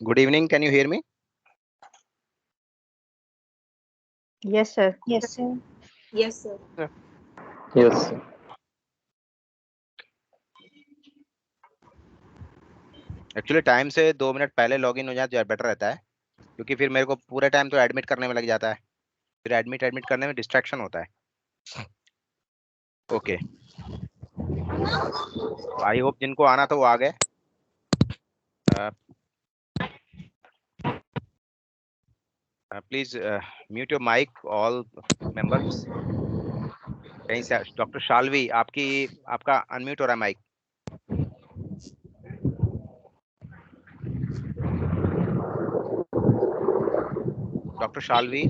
Good evening. Can you hear me? Yes, sir. Yes, sir. Yes, sir. Yes. Actually time से 2 minute पहले login हो जाए तो better रहता है, क्योंकि फिर मेरे को पूरे टाइम तो एडमिट करने में लग जाता है, फिर एडमिट करने में डिस्ट्रैक्शन होता है। ओके, आई होप जिनको आना तो वो आ गए। Please mute your mic all members. कहीं से डॉक्टर शालवी आपका अनम्यूट हो रहा है mic. Doctor Shalvi,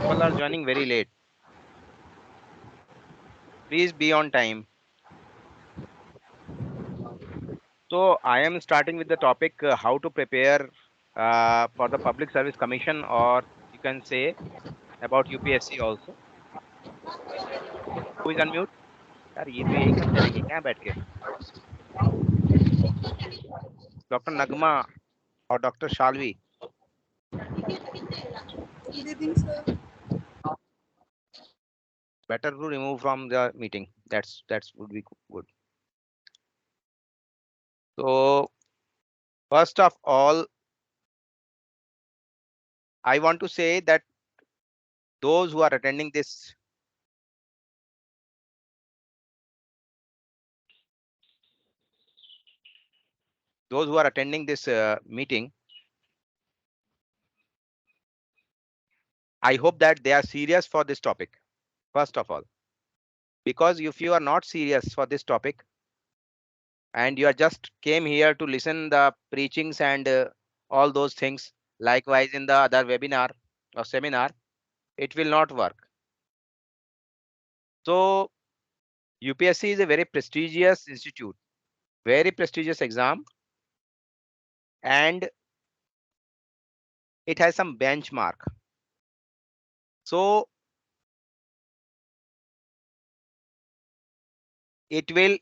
people are joining very late. Please be on time. So I am starting with the topic how to prepare for the Public Service Commission, or you can say about UPSC also. Who is unmute? यार ये तो यही करते रहेंगे क्या बैठ के? Doctor नगमा और doctor Shalvi. Good evening, sir. Better to remove from the meeting. That's would be good. So first of all, I want to say that those who are attending this meeting, I hope that they are serious for this topic, first of all, because if you are not serious for this topic and you are just came here to listen the preachings and all those things, likewise in the other webinar or seminar, it will not work. So UPSC is a very prestigious institute, very prestigious exam, and it has some benchmark. So it will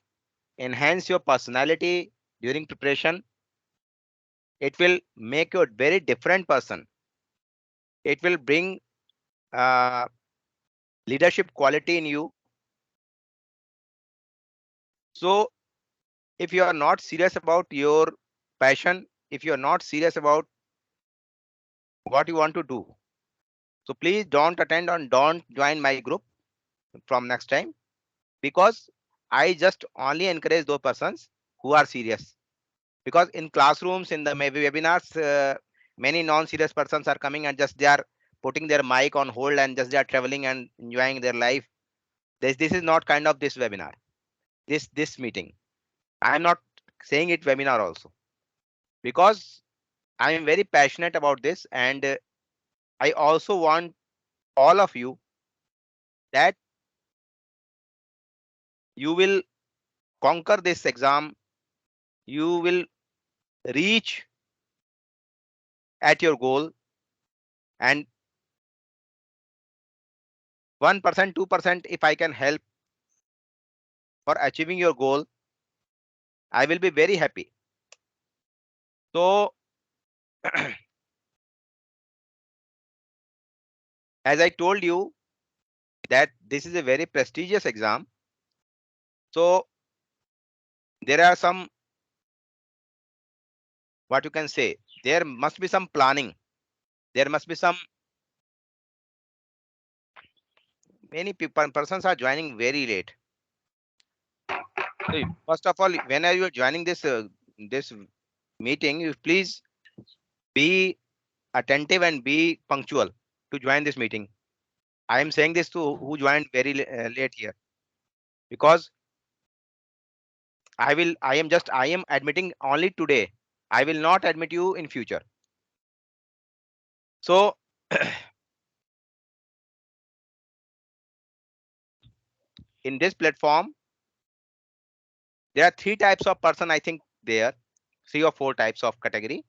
enhance your personality during preparation. It will make you a very different person. It will bring leadership quality in you. So if you are not serious about your passion, if you are not serious about what you want to do, so please don't attend and don't join my group from next time, because I just only encourage those persons who are serious. Because in classrooms, in the maybe webinars, many non-serious persons are coming and just they are putting their mic on hold and just they are traveling and enjoying their life. This is not kind of this webinar, this meeting. I am not saying it webinar also, because I am very passionate about this, and I also want all of you that you will conquer this exam, you will reach at your goal, and 1%, 2%, if I can help for achieving your goal, I will be very happy. So as I told you that this is a very prestigious exam, so there are some what you can say, there must be some planning. There must be some, many people persons are joining very late. So first of all, when are you joining this meeting, you please be attentive and be punctual to join this meeting. I am saying this to who joined very late here, because I am admitting only today. I will not admit you in future. So in this platform, there are three types of person, I think there, 3 or 4 types of category.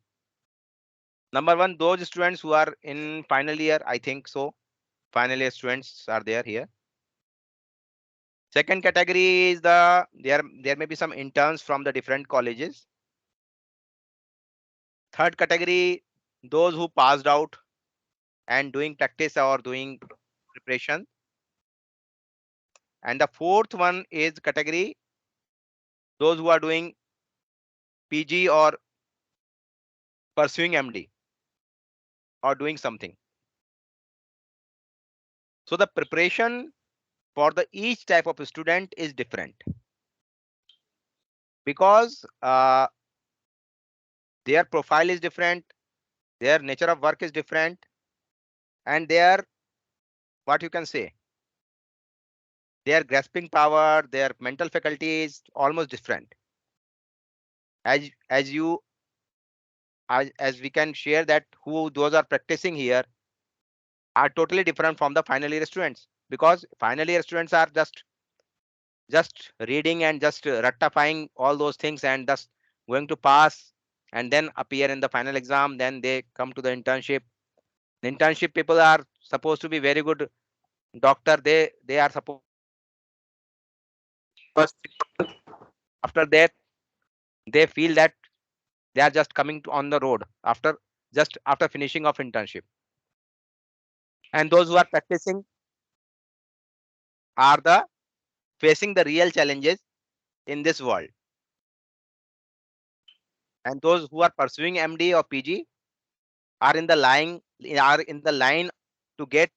Number one, those students who are in final year, I think so. Final year students are there here. Second category is there may be some interns from the different colleges. Third category, those who passed out and doing practice or doing preparation. And the fourth one is category, those who are doing PG or pursuing MD or doing something. So the preparation for the each type of student is different, because their profile is different, their nature of work is different, and their, what you can say, their grasping power, their mental faculty is almost different. As you as we can share that who those are practicing here are totally different from the final year students, because final year students are just reading and just rectifying all those things and just going to pass and then appear in the final exam. Then they come to the internship. The internship people are supposed to be very good doctor. They are supposed, after that they feel that they are just coming to on the road after just after finishing of internship. And those who are practicing are the facing the real challenges in this world. And those who are pursuing MD or PG are in the line to get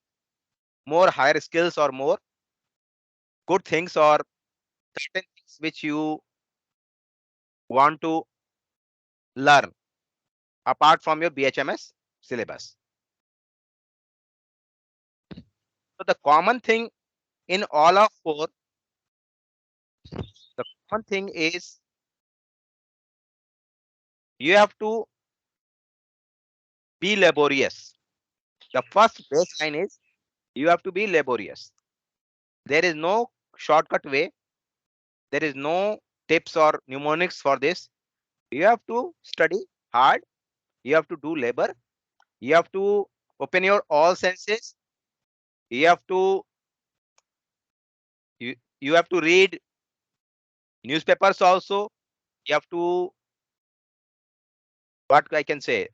more higher skills or more good things or certain things which you want to learn apart from your BHMS syllabus. So the common thing in all of four, the common thing is you have to be laborious. The first baseline is you have to be laborious. There is no shortcut way. There is no tips or mnemonics for this. You have to study hard. You have to do labor. You have to open your all senses. You have to you have to read newspapers also. You have to, what I can say,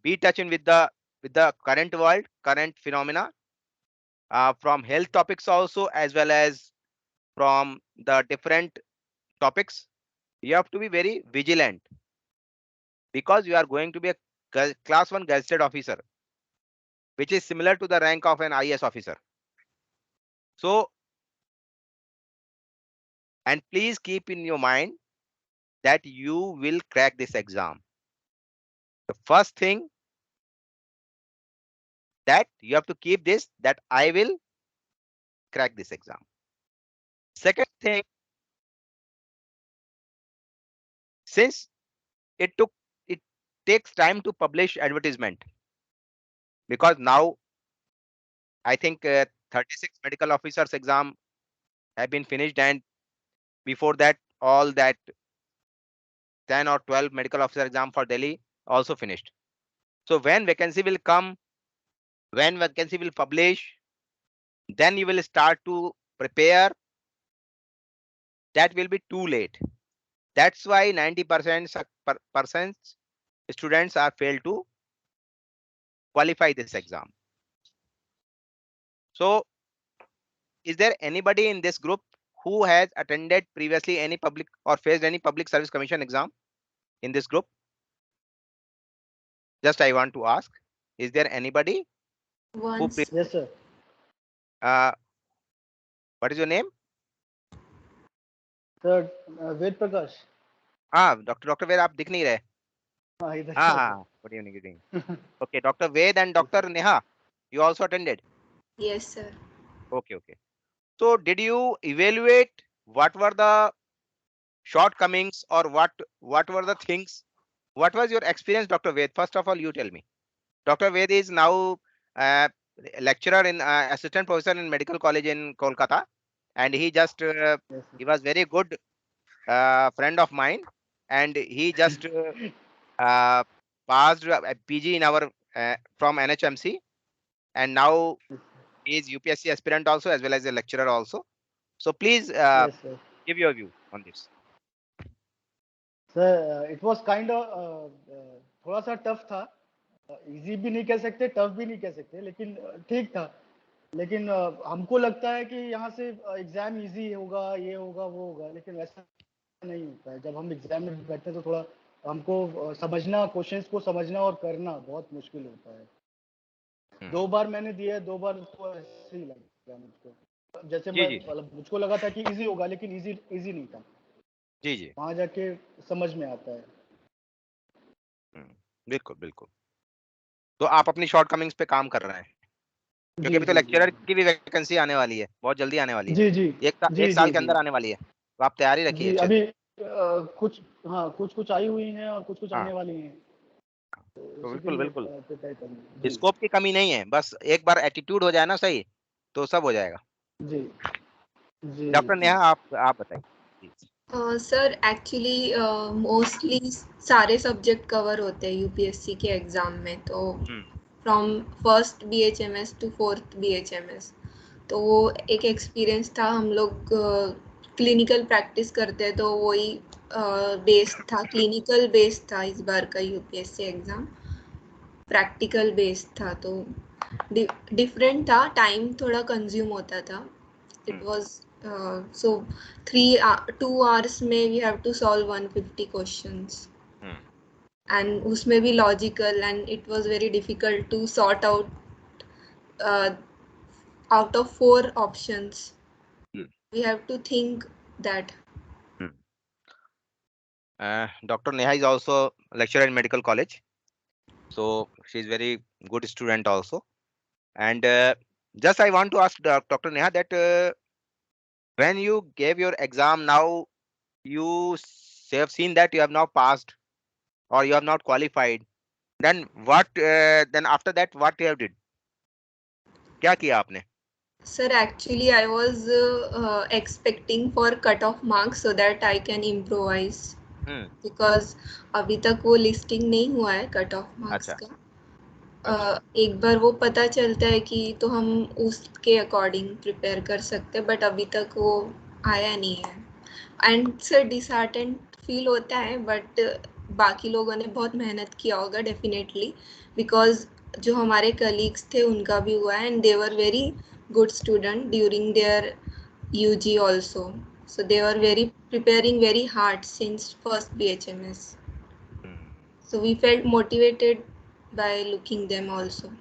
be touching with the current world, current phenomena, from health topics also, as well as from the different topics. You have to be very vigilant, because you are going to be a class 1 gazetted officer, which is similar to the rank of an IS officer. So, and please keep in your mind that you will crack this exam. The first thing that you have to keep this, that I will crack this exam. Second thing, since it takes time to publish advertisement, because now I think 36 medical officers exam have been finished, and before that all that 10 or 12 medical officer exam for Delhi also finished. So when vacancy will come, when vacancy will publish, then you will start to prepare. That will be too late. That's why 90% students are failed to qualify this exam. So is there anybody in this group who has attended previously any public or faced any public service commission exam in this group? Just I want to ask, is there anybody who Once. Yes, sir. what is your name? Sir, Ved Prakash. हाँ doctor वेद, आप दिख नहीं रहे. हाँ, इधर हाँ sir. हाँ, good evening, good evening. Okay, Dr. Ved and Dr. Neha, you also attended. Yes, sir. Okay, okay. So did you evaluate what were the shortcomings, or what were the things? What was your experience, Dr. Ved? First of all, you tell me. Dr. Ved is now lecturer in assistant professor in medical college in Kolkata, and he just Yes, sir. he was very good friend of mine, and he just passed a PG in our from NHMC, and now he is UPSC aspirant also, as well as a lecturer also. So please Yes, sir. give your view on this. Sir, it was kind of थोड़ा सा tough था. Easy भी नहीं कह सकते, tough भी नहीं कह सकते, लेकिन ठीक था. लेकिन हमको लगता है कि यहाँ से एग्जाम इजी होगा, ये होगा, वो होगा, लेकिन वैसा नहीं होता है. जब हम एग्जाम में बैठते हैं तो थोड़ा हमको समझना, क्वेश्चंस को समझना और करना बहुत मुश्किल होता है. 2 बार मैंने दिया, 2 बार तो ऐसे ही लगा मुझको. जैसे जी, मैं जी. मतलब मुझको लगा था कि इजी होगा, लेकिन इजी नहीं था. जी जी. वहां जाके समझ में आता है. बिल्कुल बिल्कुल. तो आप अपनी शॉर्टकमिंग्स पे काम कर रहे हैं, क्योंकि जी अभी तो जी लेक्चरर की भी वैकेंसी आने वाली है, बहुत जल्दी आने वाली है. जी जी एक जी साल जी के जी अंदर आने वाली है, तो आप तैयारी रखिए जी. अच्छे अभी से. कुछ, हाँ, कुछ आई हुई हैं और कुछ हाँ, आने वाली हैं, तो तो उसी के बिल्कुल लिए बिल्कुल. प्रिपेयर करना. जी स्कोप की कमी नहीं है, बस एक बार एटीट्यूड हो जाए ना सही, तो सब हो जाएगा. जी जी डॉक्टर जी. नेहा, आप बताइए. जी. सर एक्चुअली मोस्टली सारे सब्जेक्ट कवर होते हैं यूपीएससी के एग्ज़ाम में, तो from first BHMS to fourth BHMS, तो वो एक एक्सपीरियंस था. हम लोग क्लिनिकल प्रैक्टिस करते हैं, तो वही बेस्ड था, क्लिनिकल बेस्ड था इस बार का यूपीएससी एग्ज़ाम. प्रैक्टिकल बेस्ड था, तो डिफरेंट था. टाइम थोड़ा कंज्यूम होता था. इट वाज so 2 hours में we have to solve 150 questions, and उसमें भी logical, and it was very difficult to sort out of 4 options. We have to think that. Dr. Neha is also lecturer in medical college, so she is very good student also. And just I want to ask Dr. Neha that when you gave your exam, now you have seen that you have now passed or you have not qualified. Then what? Then after that, what you have did? क्या किया आपने? Sir, actually I was expecting for cut-off marks so that I can improvise, because अभी तक वो listing नहीं हुआ है cut off marks अच्छा. का. एक बार वो पता चलता है कि तो हम उसके अकॉर्डिंग प्रिपेयर कर सकते हैं, बट अभी तक वो आया नहीं है. एंड सर डिसहार्टेंड फील होता है, बट बाकी लोगों ने बहुत मेहनत किया होगा डेफिनेटली, बिकॉज जो हमारे कलीग्स थे उनका भी हुआ है, and they were very good student during their UG also, so they were very preparing very hard since first BHMS, so we felt motivated by looking them also.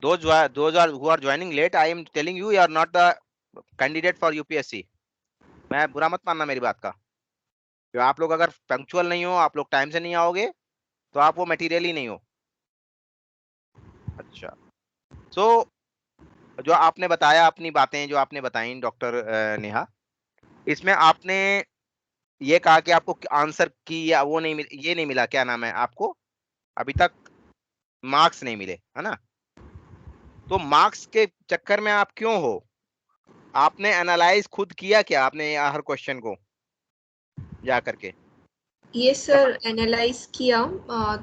Those who are joining late, I am telling you, you are not the candidate for UPSC. मैं बुरा मत मानना मेरी बात का. तो आप लोग अगर पंक्चुअल नहीं हो, आप लोग टाइम से नहीं आओगे, तो आप वो मटेरियल ही नहीं हो. अच्छा. सो जो आपने बताया, अपनी बातें जो आपने बताई डॉक्टर नेहा, इसमें आपने ये कहा कि आपको आंसर की या वो नहीं मिल, ये नहीं मिला, क्या नाम है, आपको अभी तक मार्क्स नहीं मिले, है ना? तो मार्क्स के चक्कर में आप क्यों हो? आपने एनालाइज खुद किया क्या आपने हर क्वेश्चन को जा करके? यस सर, एनालाइज किया.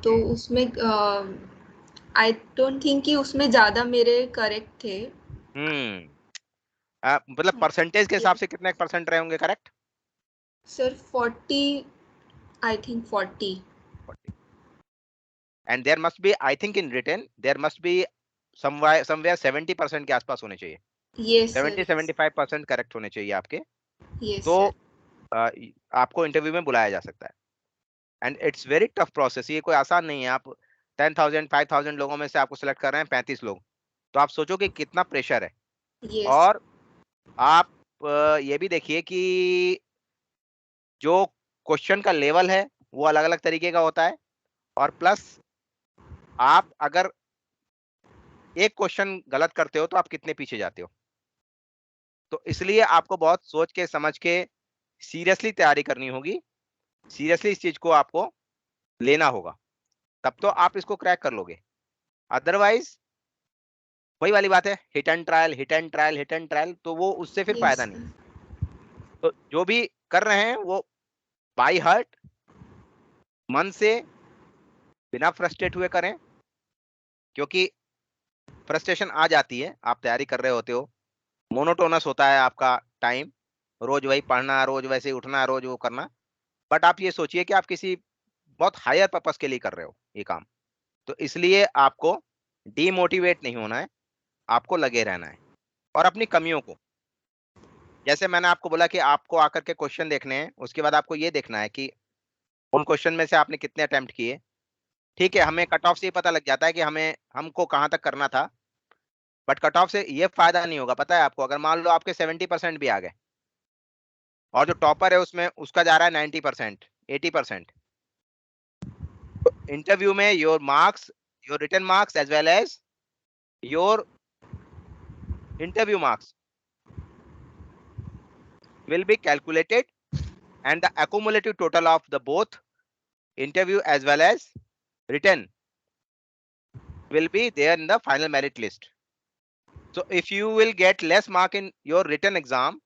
तो उसमें आई डोंट थिंक कि उसमें ज़्यादा मेरे करेक्ट थे. मतलब परसेंटेज के हिसाब से कितने परसेंट रहे होंगे correct? Sir 40, I think 40. And there must be, I think in written there must be somewhere 70% के आसपास होने चाहिए. Yes sir. 70-75% करेक्ट होने चाहिए आपके. यस तो सर. आपको इंटरव्यू में बुलाया जा सकता है. And it's very tough process. ये कोई आसान नहीं है। आप 10,000 5,000 लोगों में से आपको सिलेक्ट कर रहे हैं 35 लोग, तो आप सोचो कि कितना प्रेशर है। Yes. और आप ये भी देखिए कि जो क्वेश्चन का लेवल है वो अलग अलग तरीके का होता है, और प्लस आप अगर एक क्वेश्चन गलत करते हो तो आप कितने पीछे जाते हो। तो इसलिए आपको बहुत सोच के समझ के सीरियसली तैयारी करनी होगी, सीरियसली इस चीज को आपको लेना होगा, तब तो आप इसको क्रैक कर लोगे। अदरवाइज वही वाली बात है, hit and trial hit and trial hit and trial, तो वो उससे फिर Yes, फायदा नहीं। तो जो भी कर रहे हैं वो बाय हार्ट, मन से, बिना फ्रस्ट्रेट हुए करें, क्योंकि फ्रस्ट्रेशन आ जाती है। आप तैयारी कर रहे होते हो, मोनोटोनस होता है आपका टाइम, रोज वही पढ़ना, रोज वैसे ही उठना, रोज वो करना। बट आप ये सोचिए कि आप किसी बहुत हायर पर्पस के लिए कर रहे हो ये काम, तो इसलिए आपको डीमोटिवेट नहीं होना है, आपको लगे रहना है। और अपनी कमियों को, जैसे मैंने आपको बोला कि आपको आकर के क्वेश्चन देखने हैं, उसके बाद आपको ये देखना है कि उन क्वेश्चन में से आपने कितने अटेम्प्ट किए। ठीक है, हमें कट ऑफ से ही पता लग जाता है कि हमको कहाँ तक करना था, बट कट ऑफ से ये फायदा नहीं होगा। पता है आपको, अगर मान लो आपके 70% भी आ गए और जो टॉपर है उसमें उसका जा रहा है 90%, 80%, इंटरव्यू में your marks, your written marks as well as your interview marks will be calculated, and the accumulative total of the both interview as well as written will be there in the final merit list. So if you will get less mark in your written exam,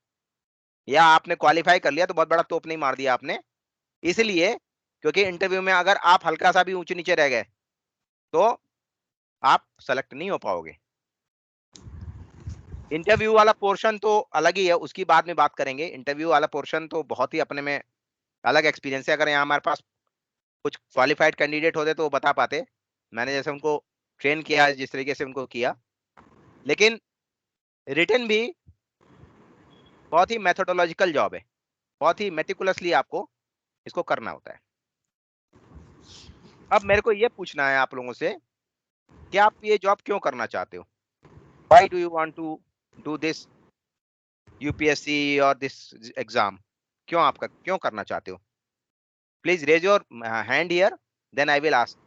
या आपने qualify कर लिया तो बहुत बड़ा तोप नहीं मार दिया आपने, इसलिए क्योंकि इंटरव्यू में अगर आप हल्का सा भी ऊंचे नीचे रह गए तो आप सेलेक्ट नहीं हो पाओगे। इंटरव्यू वाला पोर्शन तो अलग ही है, उसकी बाद में बात करेंगे। इंटरव्यू वाला पोर्शन तो बहुत ही अपने में अलग एक्सपीरियंस है। अगर यहाँ हमारे पास कुछ क्वालिफाइड कैंडिडेट होते तो वो बता पाते, मैंने जैसे उनको ट्रेन किया, जिस तरीके से उनको किया। लेकिन रिटन भी बहुत ही मेथोडोलॉजिकल जॉब है, बहुत ही मेटिकुलसली आपको इसको करना होता है। अब मेरे को ये पूछना है आप लोगों से कि आप ये जॉब क्यों करना चाहते हो? Why do you want to do this UPSC और दिस एग्जाम? क्यों करना चाहते हो? Please raise your hand here, then I will ask.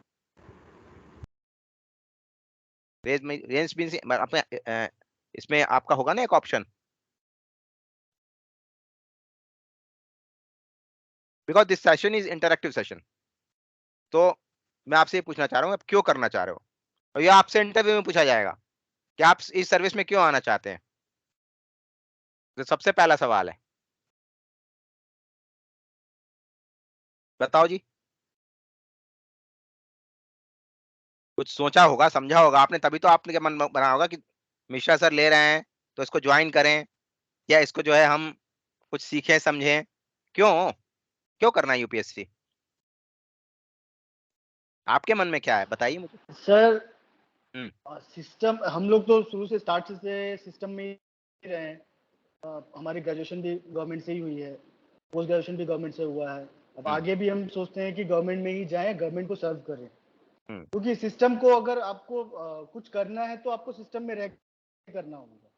Range means अपने इसमें आपका होगा ना एक option, because this session is interactive session. तो मैं आपसे ये पूछना चाह रहा हूँ, आप क्यों करना चाह रहे हो, और ये आपसे इंटरव्यू में पूछा जाएगा कि आप इस सर्विस में क्यों आना चाहते हैं। तो सबसे पहला सवाल है, बताओ जी। कुछ सोचा होगा, समझा होगा आपने, तभी तो आपने मन बना होगा कि मिश्रा सर ले रहे हैं तो इसको ज्वाइन करें, या इसको जो है हम कुछ सीखें समझें। क्यों क्यों करना है यूपीएससी? आपके मन में क्या है, बताइए मुझे। सर सिस्टम, हम लोग तो शुरू से स्टार्ट से सिस्टम में ही रहे हैं। हमारी ग्रेजुएशन भी गवर्नमेंट से ही हुई है, पोस्ट ग्रेजुएशन भी गवर्नमेंट से हुआ है। अब आगे भी हम सोचते हैं कि गवर्नमेंट में ही जाएं, गवर्नमेंट को सर्व करें, क्योंकि सिस्टम को अगर आपको कुछ करना है तो आपको सिस्टम में रह करना होगा।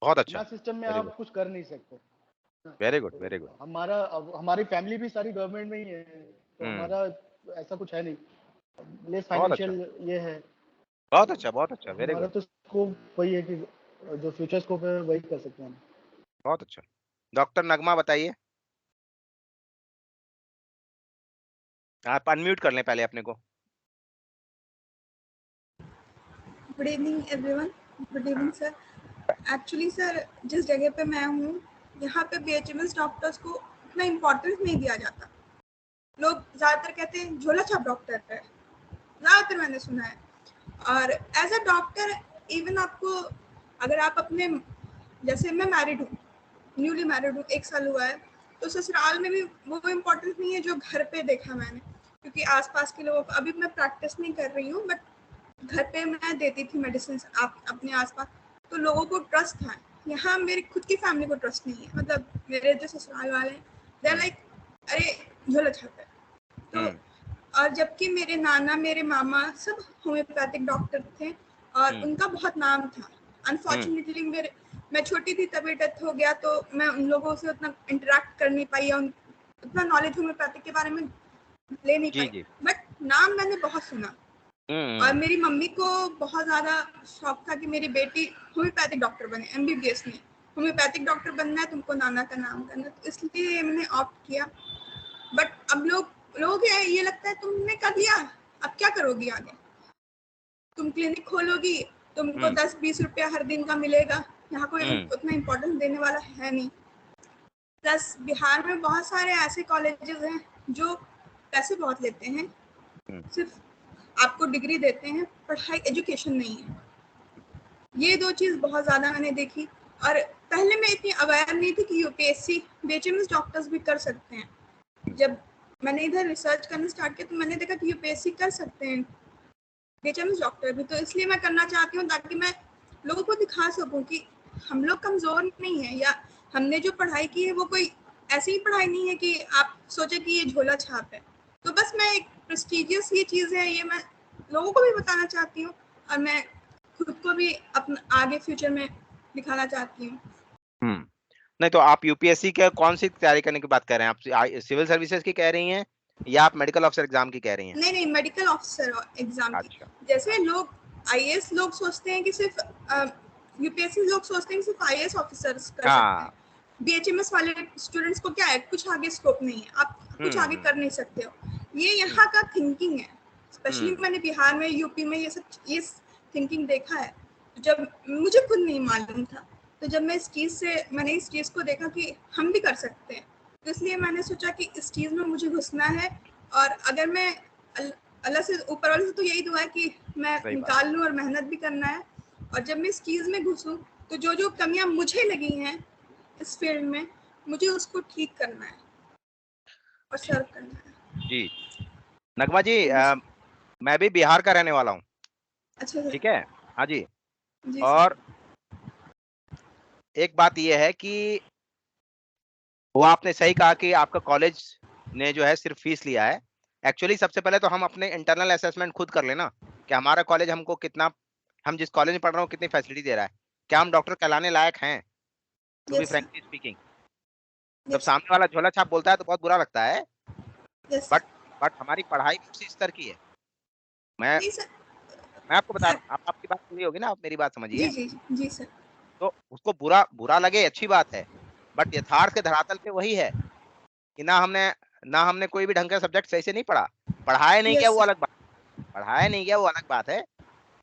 बहुत अच्छा, सिस्टम में आप कुछ कर नहीं सकते। Very good very good. हमारी फैमिली भी सारी गवर्नमेंट में ही है, तो हमारा ऐसा कुछ है नहीं, लेस फाइनेंशियल ये है। बहुत अच्छा वेरी हमारा गुड। तो स्कोप वही है कि जो फ्यूचर स्कोप है वही कर सकते हैं। बहुत अच्छा। डॉक्टर नगमा बताइए, आप अनम्यूट कर लें पहले अपने को। Good evening everyone. Good evening sir. Actually sir, जिस जगह पे मैं हूँ यहाँ पे बीएचएमएस डॉक्टर्स को इतना इम्पोर्टेंस नहीं दिया जाता। लोग ज़्यादातर कहते हैं झोला छाप डॉक्टर है, ज़्यादातर मैंने सुना है। और एज अ डॉक्टर इवन आपको, अगर आप अपने, जैसे मैं मैरिड हूँ, न्यूली मैरिड हूँ, 1 साल हुआ है, तो ससुराल में भी वो इम्पोर्टेंस नहीं है जो घर पे देखा मैंने, क्योंकि आसपास के लोगों को, अभी मैं प्रैक्टिस नहीं कर रही हूँ बट घर पे मैं देती थी मेडिसिन अपने आसपास, तो लोगों को ट्रस्ट था। यहाँ मेरी खुद की फैमिली को ट्रस्ट नहीं है, मतलब मेरे जो ससुराल वाले हैं, दे लाइक अरे झोला छाप है। तो और जबकि मेरे नाना मेरे मामा सब होम्योपैथिक डॉक्टर थे और उनका बहुत नाम था। अनफॉर्चुनेटली मैं छोटी थी तभी डेथ हो गया, तो मैं उन लोगों से उतना इंटरेक्ट कर नहीं पाई, उतना नॉलेज होम्योपैथिक के बारे में ले नहीं पाई, बट नाम मैंने बहुत सुना। और मेरी मम्मी को बहुत ज़्यादा शौक था कि मेरी बेटी होम्योपैथिक डॉक्टर बने, MBBS में होम्योपैथिक डॉक्टर बनना है, तुमको नाना का नाम करना, तो इसलिए मैंने ऑप्ट किया। बट अब लोगों को ये लगता है तुमने कर लिया, अब क्या करोगी आगे, तुम क्लिनिक खोलोगी, तुमको 10-20 रुपया हर दिन का मिलेगा, यहाँ कोई उतना इम्पोर्टेंस देने वाला है नहीं। प्लस बिहार में बहुत सारे ऐसे कॉलेजेस हैं जो पैसे बहुत लेते हैं, सिर्फ आपको डिग्री देते हैं, पढ़ाई एजुकेशन नहीं है। ये दो चीज़ बहुत ज़्यादा मैंने देखी। और पहले मैं इतनी अवेयर नहीं थी कि UPSC BHMS डॉक्टर्स भी कर सकते हैं। जब मैंने इधर रिसर्च करना स्टार्ट किया तो मैंने देखा कि UPSC कर सकते हैं BHMS डॉक्टर भी, तो इसलिए मैं करना चाहती हूँ ताकि मैं लोगों को दिखा सकूँ कि हम लोग कमज़ोर नहीं है, या हमने जो पढ़ाई की है वो कोई ऐसी ही पढ़ाई नहीं है कि आप सोचे कि ये झोला छाप है। तो बस मैं एक प्रेस्टिजियस ये चीज़ है, ये मैं लोगों को भी बताना चाहती हूँ और मैं खुद को भी अपना आगे फ्यूचर में दिखाना चाहती हूँ। नहीं तो आप UPSC के कौन सी तैयारी करने की बात कर रहे हैं? आप सिविल सर्विसेज की कह रही हैं या आप मेडिकल ऑफिसर एग्जाम की कह रही हैं? नहीं, मेडिकल ऑफिसर एग्जाम की। जैसे लोग IAS लोग सोचते हैं कि सिर्फ UPSC लोग सोचते हैं कि सिर्फ IAS ऑफिसर्स कर सकते हैं। BHMS वाले स्टूडेंट्स को क्या है, कुछ आगे स्कोप नहीं है, आप कुछ आगे कर नहीं सकते हो, ये यहाँ का थिंकिंग है। स्पेशली मैंने बिहार में, यूपी में ये थिंकिंग देखा है, जब मुझे खुद नहीं मालूम था, तो जब मैं मैंने इस चीज़ को देखा कि हम भी कर सकते हैं, तो इसलिए मैंने सोचा कि इस चीज़ में मुझे घुसना है। और अगर मैं अल्लाह से, ऊपर वाले से तो यही दुआ है कि मैं निकाल लूँ और मेहनत भी करना है। और जब मैं इस चीज़ में घुसूँ तो जो कमियां मुझे लगी हैं इस फील्ड में, मुझे उसको ठीक करना है और सर्व करना है। जी नगमा जी, मैं भी बिहार का रहने वाला हूँ। अच्छा, ठीक है, हाँ जी। और एक बात यह है कि वो आपने सही कहा कि आपका कॉलेज ने जो है सिर्फ फीस लिया है। एक्चुअली सबसे पहले तो हम अपने इंटरनल असेसमेंट खुद कर लेना कि हमारा कॉलेज हमको कितना, हम जिस कॉलेज में पढ़ रहे हो कितनी फैसिलिटी दे रहा है, क्या हम डॉक्टर कहलाने लायक हैं। टू बी फ्रैंकली स्पीकिंग, जब सामने वाला झोला छाप बोलता है तो बहुत बुरा लगता है, बट हमारी पढ़ाई उसी स्तर की है। मैं आपको बता रहा हूँ, आपकी बात पूरी होगी ना, आप मेरी बात समझिए। जी सर। तो उसको बुरा लगे अच्छी बात है, बट यथार्थ के धरातल पे वही है कि ना हमने कोई भी ढंग का सब्जेक्ट सही से नहीं पढ़ा। पढ़ाया नहीं गया वो अलग बात है,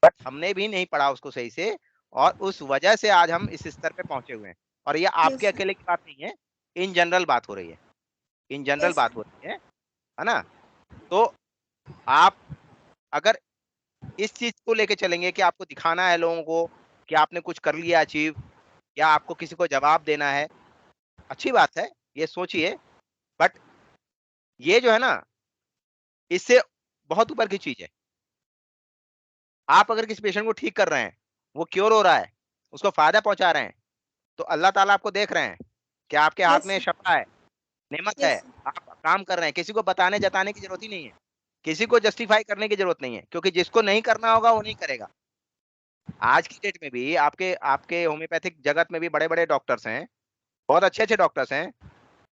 बट हमने भी नहीं पढ़ा उसको सही से, और उस वजह से आज हम इस स्तर पे पहुंचे हुए हैं। और ये आपके अकेले की बात नहीं है, इन जनरल बात हो रही है, है ना। तो आप अगर इस चीज को लेके चलेंगे कि आपको दिखाना है लोगों को कि आपने कुछ कर लिया अचीव, या आपको किसी को जवाब देना है, अच्छी बात है, ये सोचिए। बट ये जो है ना, इससे बहुत ऊपर की चीज है। आप अगर किसी पेशेंट को ठीक कर रहे हैं, वो क्योर हो रहा है, उसको फायदा पहुंचा रहे हैं, तो अल्लाह ताला आपको देख रहे हैं कि आपके हाथ में शफा है, नेमत है, आप काम कर रहे हैं। किसी को बताने जताने की जरूरत ही नहीं है, किसी को जस्टिफाई करने की जरूरत नहीं है, क्योंकि जिसको नहीं करना होगा वो नहीं करेगा। आज की डेट में भी आपके होम्योपैथिक जगत में भी बड़े बड़े डॉक्टर्स हैं, बहुत अच्छे डॉक्टर्स हैं,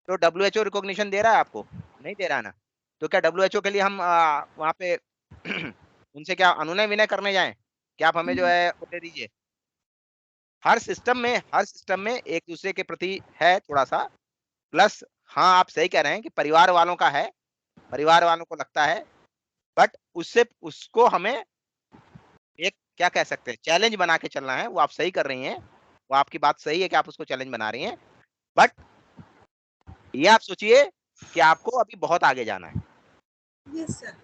तो WHO रिकॉग्निशन दे रहा है आपको, नहीं दे रहा है ना। तो क्या WHO के लिए हम वहाँ पे उनसे क्या अनुनय विनय करने जाएं कि आप हमें जो है वो दे दीजिए। हर सिस्टम में एक दूसरे के प्रति है थोड़ा सा प्लस। हाँ आप सही कह रहे हैं कि परिवार वालों का है, परिवार वालों को लगता है, बट उसको हमें एक क्या कह सकते हैं, चैलेंज बना के चलना है। वो आप सही कर रही हैं, वो आपकी बात सही है कि आप उसको चैलेंज बना रही हैं, बट ये आप सोचिए कि आपको अभी बहुत आगे जाना है। Yes sir.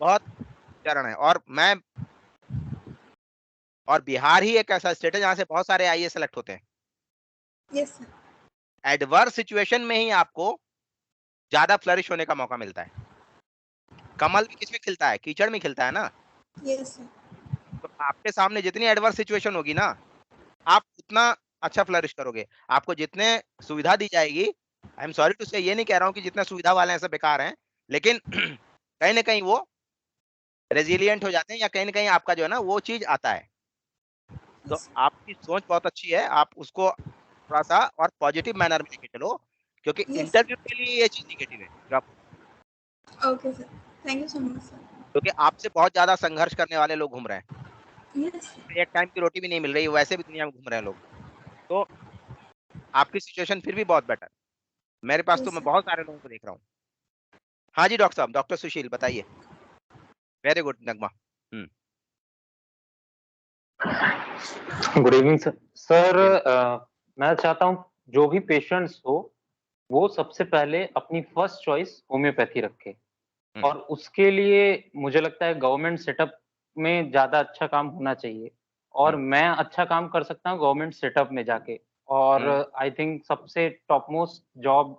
बहुत चरण है। और बिहार ही एक ऐसा स्टेट है जहां से बहुत सारे IAS सेलेक्ट होते हैं। Yes sir. एडवर्स सिचुएशन में ही आपको ज्यादा फ्लरिश होने का मौका मिलता है। कमल भी किसमें खिलता है, कीचड़ में खिलता है ना। Yes sir. तो आपके सामने जितनी एडवर्स सिचुएशन होगी ना, आप उतना अच्छा फ्लरिश करोगे। आपको जितने सुविधा दी जाएगी, आई एम सॉरी टू से, ये नहीं कह रहा हूँ कि जितने सुविधा वाले हैं सब बेकार हैं, लेकिन कहीं ना कहीं वो रेजिलियंट हो जाते हैं, या कहीं ना कहीं आपका जो है ना वो चीज आता है। तो आपकी सोच बहुत अच्छी है, आप उसको थोड़ा सा और पॉजिटिव मैनर में लेके चलो, क्योंकि Yes. इंटरव्यू के लिए ये चीज निगेटिव है जो आप, Okay, sir. Thank you so much, sir. क्योंकि आपसे बहुत ज्यादा संघर्ष करने वाले लोग घूम रहे हैं, Yes. एक टाइम की रोटी भी नहीं मिल रही, वैसे भी दुनिया में घूम रहे हैं लोग। तो आपकी सिचुएशन फिर भी बहुत बेटर, मेरे पास तो Yes, मैं sir. बहुत सारे लोगों को देख रहा हूँ। हाँ जी डॉक्टर साहब, डॉक्टर सुशील बताइए। Very good Nagma. Good evening sir. Sir मैं चाहता हूँ जो भी पेशेंट्स हो वो सबसे पहले अपनी फर्स्ट चॉइस होम्योपैथी रखे, और उसके लिए मुझे लगता है गवर्नमेंट सेटअप में ज्यादा अच्छा काम होना चाहिए, और मैं अच्छा काम कर सकता हूँ गवर्नमेंट सेटअप में जाके। और आई थिंक सबसे top most job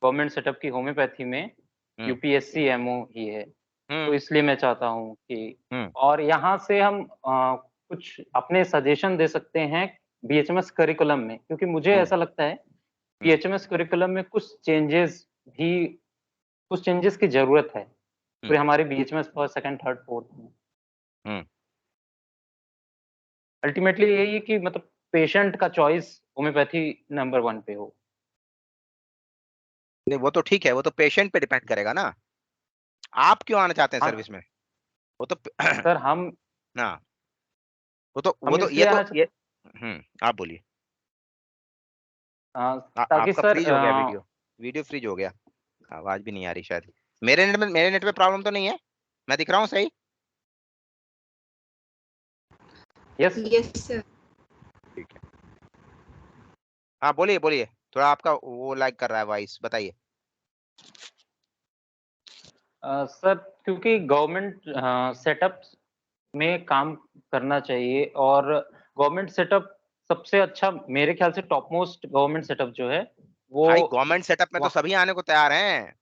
government setup की होम्योपैथी में यूपीएससी एमओ ही है। तो इसलिए मैं चाहता हूँ कि और यहाँ से हम कुछ अपने सजेशन दे सकते हैं बीएचएमएस करिकुलम में, क्योंकि मुझे ऐसा लगता है बीएचएमएस करिकुलम में कुछ चेंजेस की जरूरत है पूरे हमारे BHMS first second third fourth में। अल्टीमेटली यही है कि मतलब पेशेंट का चॉइस होम्योपैथी नंबर 1 पे हो। नहीं वो तो ठीक है, वो तो पेशेंट पे डिपेंड करेगा ना, आप क्यों आना चाहते हैं हाँ। सर्विस में, वो तो सर हम हाँ वो हम तो इसलिए आना ये आप बोलिए। ताकि आपका सर फ्रीज हो गया वीडियो, वीडियो फ्रीज हो गया, आवाज भी नहीं आ रही शायद। मेरे नेट में प्रॉब्लम तो नहीं है, मैं दिख रहा हूँ सही? Yes yes sir. ठीक है, हाँ बोलिए बोलिए, थोड़ा आपका वो लाइक कर रहा है वॉइस, बताइए। सर क्योंकि गवर्नमेंट सेटअप में काम करना चाहिए, और गवर्नमेंट सेटअप सबसे अच्छा मेरे ख्याल से टॉप मोस्ट गवर्नमेंट सेटअप जो है वो भाई गवर्नमेंट सेटअप में तो वहाँ- सभी आने को तैयार हैं,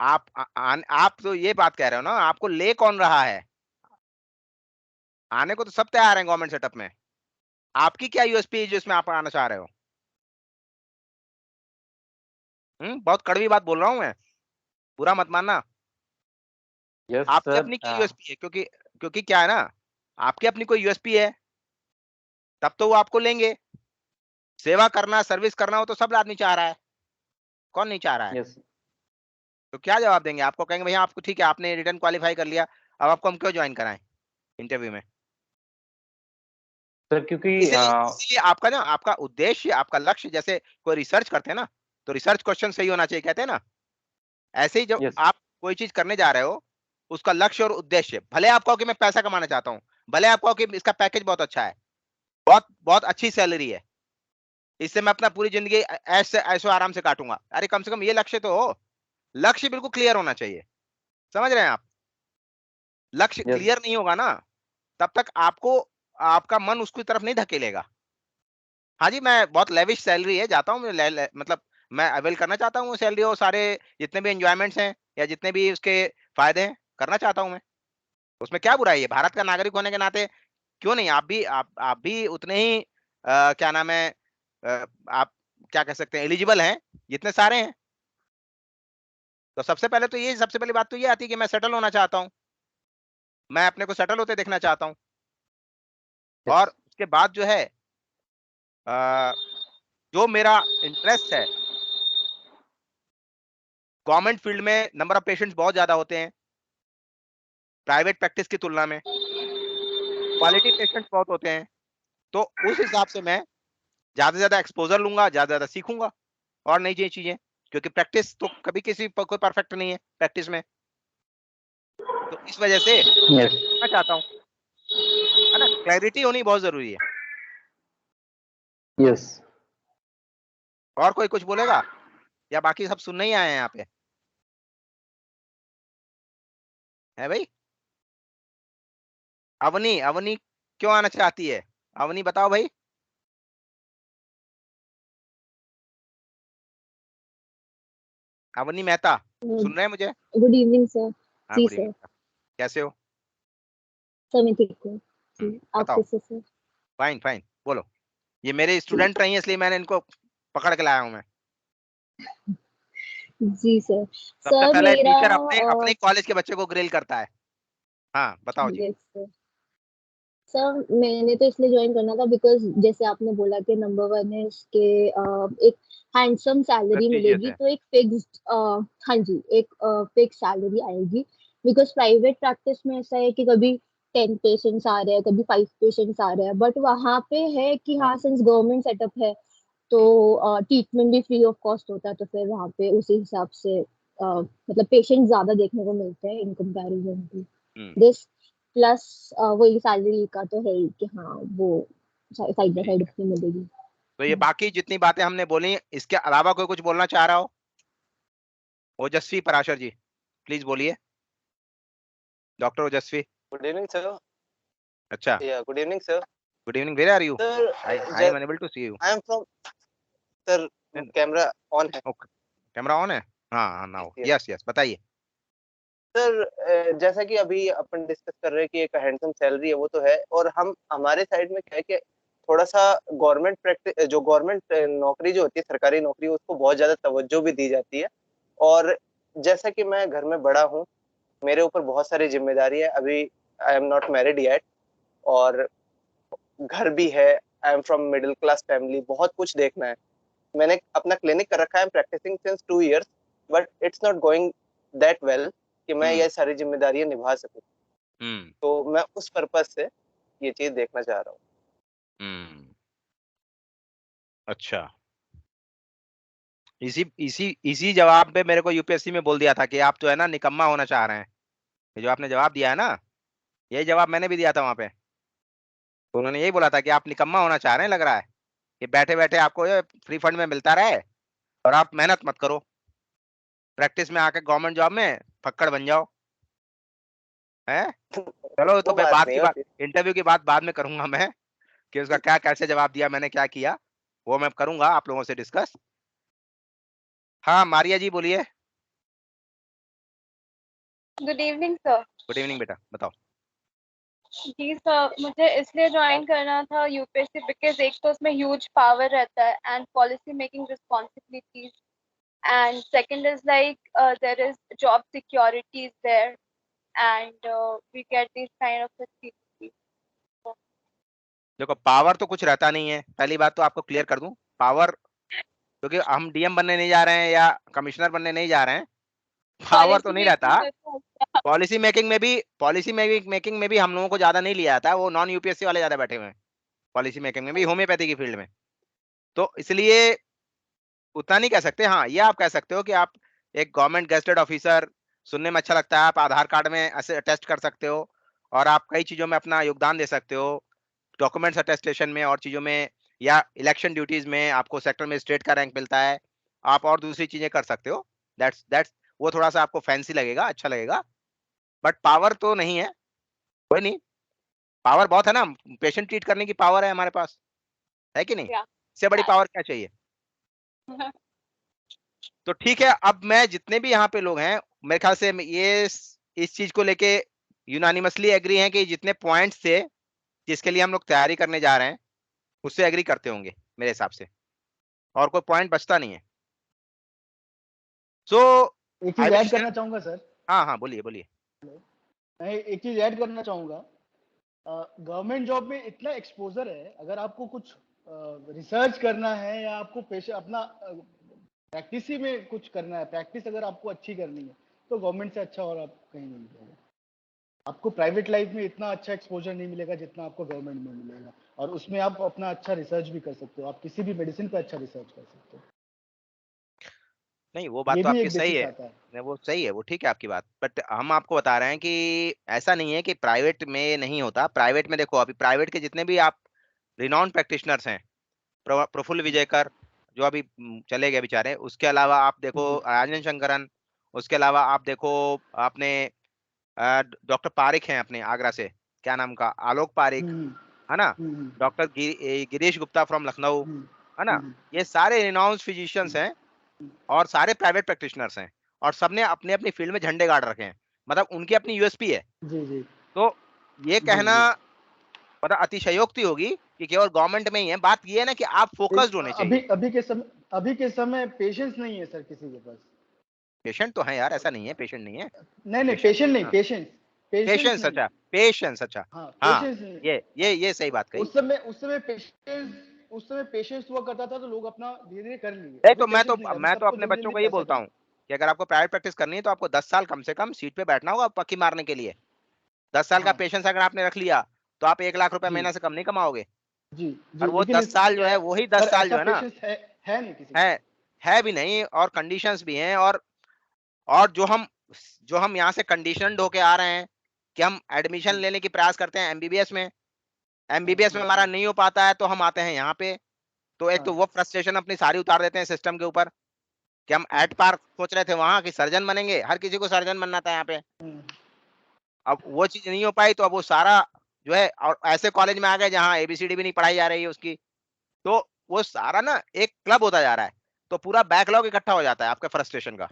आप तो ये बात कह रहे हो ना, आपको ले कौन रहा है, आने को तो सब तैयार हैं गवर्नमेंट सेटअप में, आपकी क्या यूएसपी है जो इसमें आप आना चाह रहे हो? बहुत कड़वी बात बोल रहा हूं मैं, बुरा मत मानना। यस आपकी सर अपनी क्या यूएसपी है, क्योंकि क्योंकि क्या है ना, आपकी अपनी कोई यूएसपी है तब तो वो आपको लेंगे। सेवा करना, सर्विस करना हो तो सब आदमी चाह रहा है, कौन नहीं चाह रहा है? यस तो क्या जवाब देंगे आपको? कहेंगे भैया आपको ठीक है, आपने रिटर्न क्वालिफाई कर लिया, अब आपको हम क्यों ज्वाइन कराएं इंटरव्यू में? सर क्योंकि इसीलिए आपका ना, आपका उद्देश्य, आपका लक्ष्य, जैसे कोई रिसर्च करते हैं ना, तो रिसर्च क्वेश्चन सही होना चाहिए कहते हैं ना, ऐसे ही जब यस आप कोई चीज करने जा रहे हो, उसका लक्ष्य और उद्देश्य, भले आप कहो कि मैं पैसा कमाना चाहता हूँ, भले आप कहो कि इसका पैकेज बहुत अच्छा है, बहुत बहुत अच्छी सैलरी है, इससे मैं अपना पूरी जिंदगी ऐसे ऐसो आराम से काटूंगा, अरे कम से कम ये लक्ष्य तो हो, लक्ष्य बिल्कुल क्लियर होना चाहिए, समझ रहे हैं आप? लक्ष्य यस क्लियर नहीं होगा ना, तब तक आपको, आपका मन उसकी तरफ नहीं धकेलेगा। हाँ जी, मैं बहुत लेविश सैलरी है, जाता हूँ मतलब मैं अवेल करना चाहता हूँ सैलरी, और सारे जितने भी एंजॉयमेंट्स हैं या जितने भी उसके फायदे हैं करना चाहता हूँ मैं, उसमें क्या बुराई है? भारत का नागरिक होने के नाते क्यों नहीं, आप भी उतने ही क्या नाम है, आप क्या कह सकते हैं, एलिजिबल हैं जितने सारे हैं। तो सबसे पहले तो ये, सबसे पहली बात तो ये आती है कि मैं सेटल होना चाहता हूँ, मैं अपने को सेटल होते देखना चाहता हूँ, और उसके बाद जो है जो मेरा इंटरेस्ट है, गवर्नमेंट फील्ड में नंबर ऑफ पेशेंट्स बहुत ज्यादा होते हैं प्राइवेट प्रैक्टिस की तुलना में, क्वालिटी पेशेंट्स बहुत होते हैं, तो उस हिसाब से मैं ज्यादा से ज्यादा एक्सपोजर लूंगा, ज्यादा से ज्यादा सीखूंगा और नई नई चीजें, क्योंकि प्रैक्टिस तो कभी किसी कोई परफेक्ट नहीं है प्रैक्टिस में, तो इस वजह से यस मैं चाहता हूँ, है ना, क्लैरिटी होनी बहुत जरूरी है। यस और कोई कुछ बोलेगा या बाकी सब सुनने ही आए हैं यहाँ पे? है भाई? अवनी, अवनी क्यों आना चाहती है? अवनी बताओ भाई। अवनी मेहता, सुन रहे हैं मुझे? Good evening sir. हाँ जी गुड सर। इवनिंग, कैसे हो? सर मैं ठीक हूँ जी, आप बताओ। कैसे सर? फाइन फाइन, बोलो। ये मेरे स्टूडेंट नहीं है इसलिए मैंने इनको पकड़ के लाया हूं मैं। जी सर। सबसे सर पहले मेरा टीचर अपने कॉलेज के बच्चे को ग्रिल करता है। हाँ बताओ जी। Yes sir. सर मैंने तो इसलिए ज्वाइन करना था बिकॉज जैसे आपने बोला कि नंबर 1 है इसके एक हैंडसम सैलरी प्रेस्टिजियस मिलेगी, है। तो एक फिक्स्ड हाँ जी एक फिक्स सैलरी आएगी। बिकॉज प्राइवेट प्रैक्टिस में ऐसा है कि कभी 10 पेशेंट्स आ रहे हैं, कभी 5 पेशेंट्स आ रहे हैं, बट वहाँ पे है कि हाँ सिंस गवर्नमेंट सेटअप है तो ट्रीटमेंट भी फ्री ऑफ कॉस्ट होता है, तो फिर वहाँ पे उसी हिसाब से मतलब पेशेंट ज्यादा देखने को मिलते हैं in comparison to this. Plus वही सैलरी का तो है ही कि हाँ वो साइड बाय साइड ठीक है, अपनी मिलेगी। तो ये बाकी जितनी बातें हमने बोली इसके अलावा कोई कुछ बोलना चाह रहा हो? ओजस्वी पराशर जी प्लीज बोलिए। Doctor Ojaswi. Good evening sir. अच्छा, yeah good evening sir. Good evening, where are you? Sir I am unable to see you. I am from sir, camera on है? ओके, कैमरा ऑन है? हाँ हाँ नाउ Yes. यस यस बताइए। Sir जैसा कि अभी अपन discuss कर रहे हैं कि एक हैंडसम सैलरी है वो तो है, और हम हमारे साइड में क्या है कि थोड़ा सा गवर्नमेंट प्रैक्टिस जो गवर्नमेंट नौकरी जो होती है, सरकारी नौकरी, उसको बहुत ज्यादा तवज्जो भी दी जाती है। और जैसा कि मैं घर में बड़ा हूँ, मेरे ऊपर बहुत सारी जिम्मेदारी है। अभी I am not married yet, और घर भी है। आई am from middle class family, बहुत कुछ देखना है। मैंने अपना क्लिनिक कर रखा है, practising since 2 years, but it's not going that well कि मैं ये सारी जिम्मेदारियां निभा सकूं। तो मैं उस पर्पज से ये चीज देखना चाह रहा हूँ। अच्छा, इसी जवाब पे मेरे को यूपीएससी में बोल दिया था कि आप जो है ना निकम्मा होना चाह रहे हैं। ये जो आपने जवाब दिया है ना, यही जवाब मैंने भी दिया था वहां पे। तो उन्होंने यही बोला था कि आप निकम्मा होना चाह रहे हैं, लग रहा है कि बैठे बैठे आपको ये फ्री फंड में मिलता रहे और आप मेहनत मत करो, प्रैक्टिस में आके गवर्नमेंट जॉब में फक्कड़ बन जाओ। हैं? चलो तो वो बात बात नहीं की बात, होती। इंटरव्यू की बात बाद में करूंगा मैं कि उसका क्या कैसे जवाब दिया मैंने, क्या किया, वो मैं करूंगा आप लोगों से डिस्कस। हाँ मारिया जी बोलिए। Good evening sir. Good evening बेटा, बताओ। जी सर, मुझे इसलिए ज्वाइन करना था यूपीएससी बिकॉज एक तो उसमें ह्यूज पावर रहता है and policy making responsibilities, and second is like there is job security is there and we get this kind of facilities. देखो पावर तो कुछ रहता नहीं है, पहली बात तो आपको क्लियर कर दूं। पावर, क्योंकि हम डीएम बनने नहीं जा रहे हैं या कमिश्नर बनने नहीं जा रहे हैं, पावर तो पॉलिसी नहीं रहता। मेकिंग पॉलिसी मेकिंग में भी हम लोगों को ज्यादा नहीं लिया जाता, वो नॉन यूपीएससी वाले ज्यादा बैठे हुए हैं पॉलिसी मेकिंग में भी, होम्योपैथी की फील्ड में। तो इसलिए उतना नहीं कह सकते। हाँ ये आप कह सकते हो कि आप एक गवर्नमेंट गेस्टेड ऑफिसर, सुनने में अच्छा लगता है, आप आधार कार्ड में ऐसे अटेस्ट कर सकते हो और आप कई चीजों में अपना योगदान दे सकते हो, डॉक्यूमेंट्स अटेस्टेशन में और चीजों में, या इलेक्शन ड्यूटीज में आपको सेक्टर में स्टेट का रैंक मिलता है, आप और दूसरी चीजें कर सकते हो। दैट्स वो थोड़ा सा आपको फैंसी लगेगा, अच्छा लगेगा, बट पावर तो नहीं है। कोई नहीं, पावर बहुत है ना, पेशेंट ट्रीट करने की पावर है हमारे पास, है कि नहीं? इससे बड़ी पावर क्या चाहिए? तो ठीक है, अब मैं जितने भी यहाँ पे लोग हैं, मेरे ख्याल से ये इस चीज को लेके यूनानिमसली एग्री हैं कि जितने पॉइंट्स थे जिसके लिए हम लोग तैयारी करने जा रहे हैं उससे एग्री करते होंगे मेरे हिसाब से, और कोई पॉइंट बचता नहीं है। सो एक चीज ऐड करना चाहूंगा सर। हाँ हाँ बोलिए बोलिए। मैं एक चीज ऐड करना चाहूंगा। गवर्नमेंट जॉब में इतना एक्सपोजर है, अगर आपको कुछ रिसर्च करना है या आपको पेशा अपना प्रैक्टिस ही में कुछ करना है, प्रैक्टिस अगर आपको अच्छी करनी है, तो गवर्नमेंट से अच्छा और आप कहीं नहीं मिलेगा। आपको प्राइवेट लाइफ में इतना अच्छा एक्सपोजर नहीं मिलेगा जितना आपको गवर्नमेंट में मिलेगा, और उसमें आप अपना अच्छा रिसर्च भी कर सकते हो, आप किसी भी मेडिसिन पे अच्छा रिसर्च कर सकते हो। नहीं वो बात ये तो भी आपकी एक सही बेसिस है, आता है। नहीं वो सही है, वो ठीक है आपकी बात, बट हम आपको बता रहे हैं कि ऐसा नहीं है कि प्राइवेट में नहीं होता। प्राइवेट में देखो, अभी प्राइवेट के जितने भी आप रिनाउंड प्रैक्टिशनर्स हैं, प्रफुल्ल विजयकर जो अभी चले गए बेचारे, उसके अलावा आप देखो राजन शंकरन, उसके अलावा आप देखो आपने डॉक्टर पारिक हैं अपने आगरा से, क्या नाम का, आलोक पारिक, है ना, डॉक्टर गिरीश गुप्ता फ्रॉम लखनऊ, है ना, ये सारे रिनाउंस फिजिशियंस हैं और सारे प्राइवेट प्रैक्टिशनर्स हैं, और सबने अपने अपनी फील्ड में झंडे गाड़ रखे हैं, मतलब उनकी अपनी यूएसपी है। जी जी। तो ये जी कहना जी। मतलब अतिशयोक्ति होगी कि केवल गवर्नमेंट में ही है। बात ये है ना कि आप फोकस्ड होने चाहिए। अभी के समय पेशेंस नहीं है सर किसी के पास। पेशेंट तो है यार, ऐसा नहीं है पेशेंट नहीं है। नहीं पेशेंट नहीं, हाँ। पेशेंस पेशेंस, अच्छा पेशेंस, अच्छा हाँ हाँ पेशेंस नहीं। ये सही बात कही। उस समय पेशेंस हुआ करता था, तो लोग अपना धीरे धीरे कर लिए। नहीं अभी तो मैं पेशेंस नहीं है, अभी मैं तो सबको अपने जल्दी बच्चों जल्दी को ये पैसा बोलता चाहिए। हूँ कि अगर आपको प्राइवेट प्रैक्टिस करनी है तो आपको 10 साल कम से कम सीट पे बैठना होगा पक्की मारने के लिए। 10 साल का हाँ पेशेंस अगर आपने रख लिया तो आप 1 लाख रुपए जी महीना से कम नहीं कमाओगे। जी और जी, वो लेकिन 10 साल जो है वही 10 सर साल ऐसा जो है ना, पेशेंस है नहीं किसी के है पास। है भी नहीं, और कंडीशंस भी हैं। और जो हम यहाँ से कंडीशनड होके आ रहे हैं कि हम एडमिशन लेने की प्रयास करते हैं एमबीबीएस में, एमबीबीएस में हमारा नहीं हो पाता है तो हम आते हैं यहाँ पे। तो एक तो वो फ्रस्ट्रेशन अपनी सारी उतार देते हैं सिस्टम के ऊपर कि हम एट पार सोच रहे थे वहां कि सर्जन बनेंगे, हर किसी को सर्जन बनना था यहाँ पे। अब वो चीज नहीं हो पाई तो अब वो सारा जो है, और ऐसे कॉलेज में आ गए जहाँ एबीसीडी भी नहीं पढ़ाई जा रही है उसकी, तो वो सारा ना एक क्लब होता जा रहा है, तो पूरा बैकलॉग इकट्ठा हो जाता है आपके फ्रस्ट्रेशन का।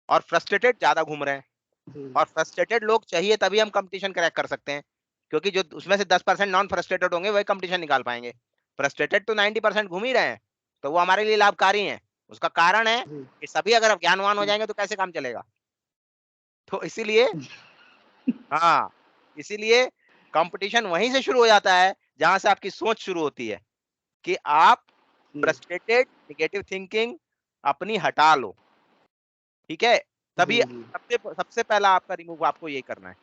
और फ्रस्ट्रेटेड ज्यादा घूम रहे हैं, और फ्रस्ट्रेटेड लोग चाहिए तभी हम कंपटीशन क्रैक कर सकते हैं, क्योंकि जो उसमें से 10% नॉन फ्रस्ट्रेटेड होंगे वही कंपटीशन निकाल पाएंगे। फ्रस्ट्रेटेड तो 90% घूम ही रहे हैं, तो वो हमारे लिए लाभकारी हैं। उसका कारण है कि सभी अगर ज्ञानवान हो जाएंगे तो कैसे काम चलेगा। तो इसीलिए हाँ, इसीलिए कंपटीशन वहीं से शुरू हो जाता है जहां से आपकी सोच शुरू होती है कि आप फ्रस्ट्रेटेड नेगेटिव थिंकिंग अपनी हटा लो। ठीक है, तभी सबसे सबसे पहला आपका रिमूव आपको यही करना है,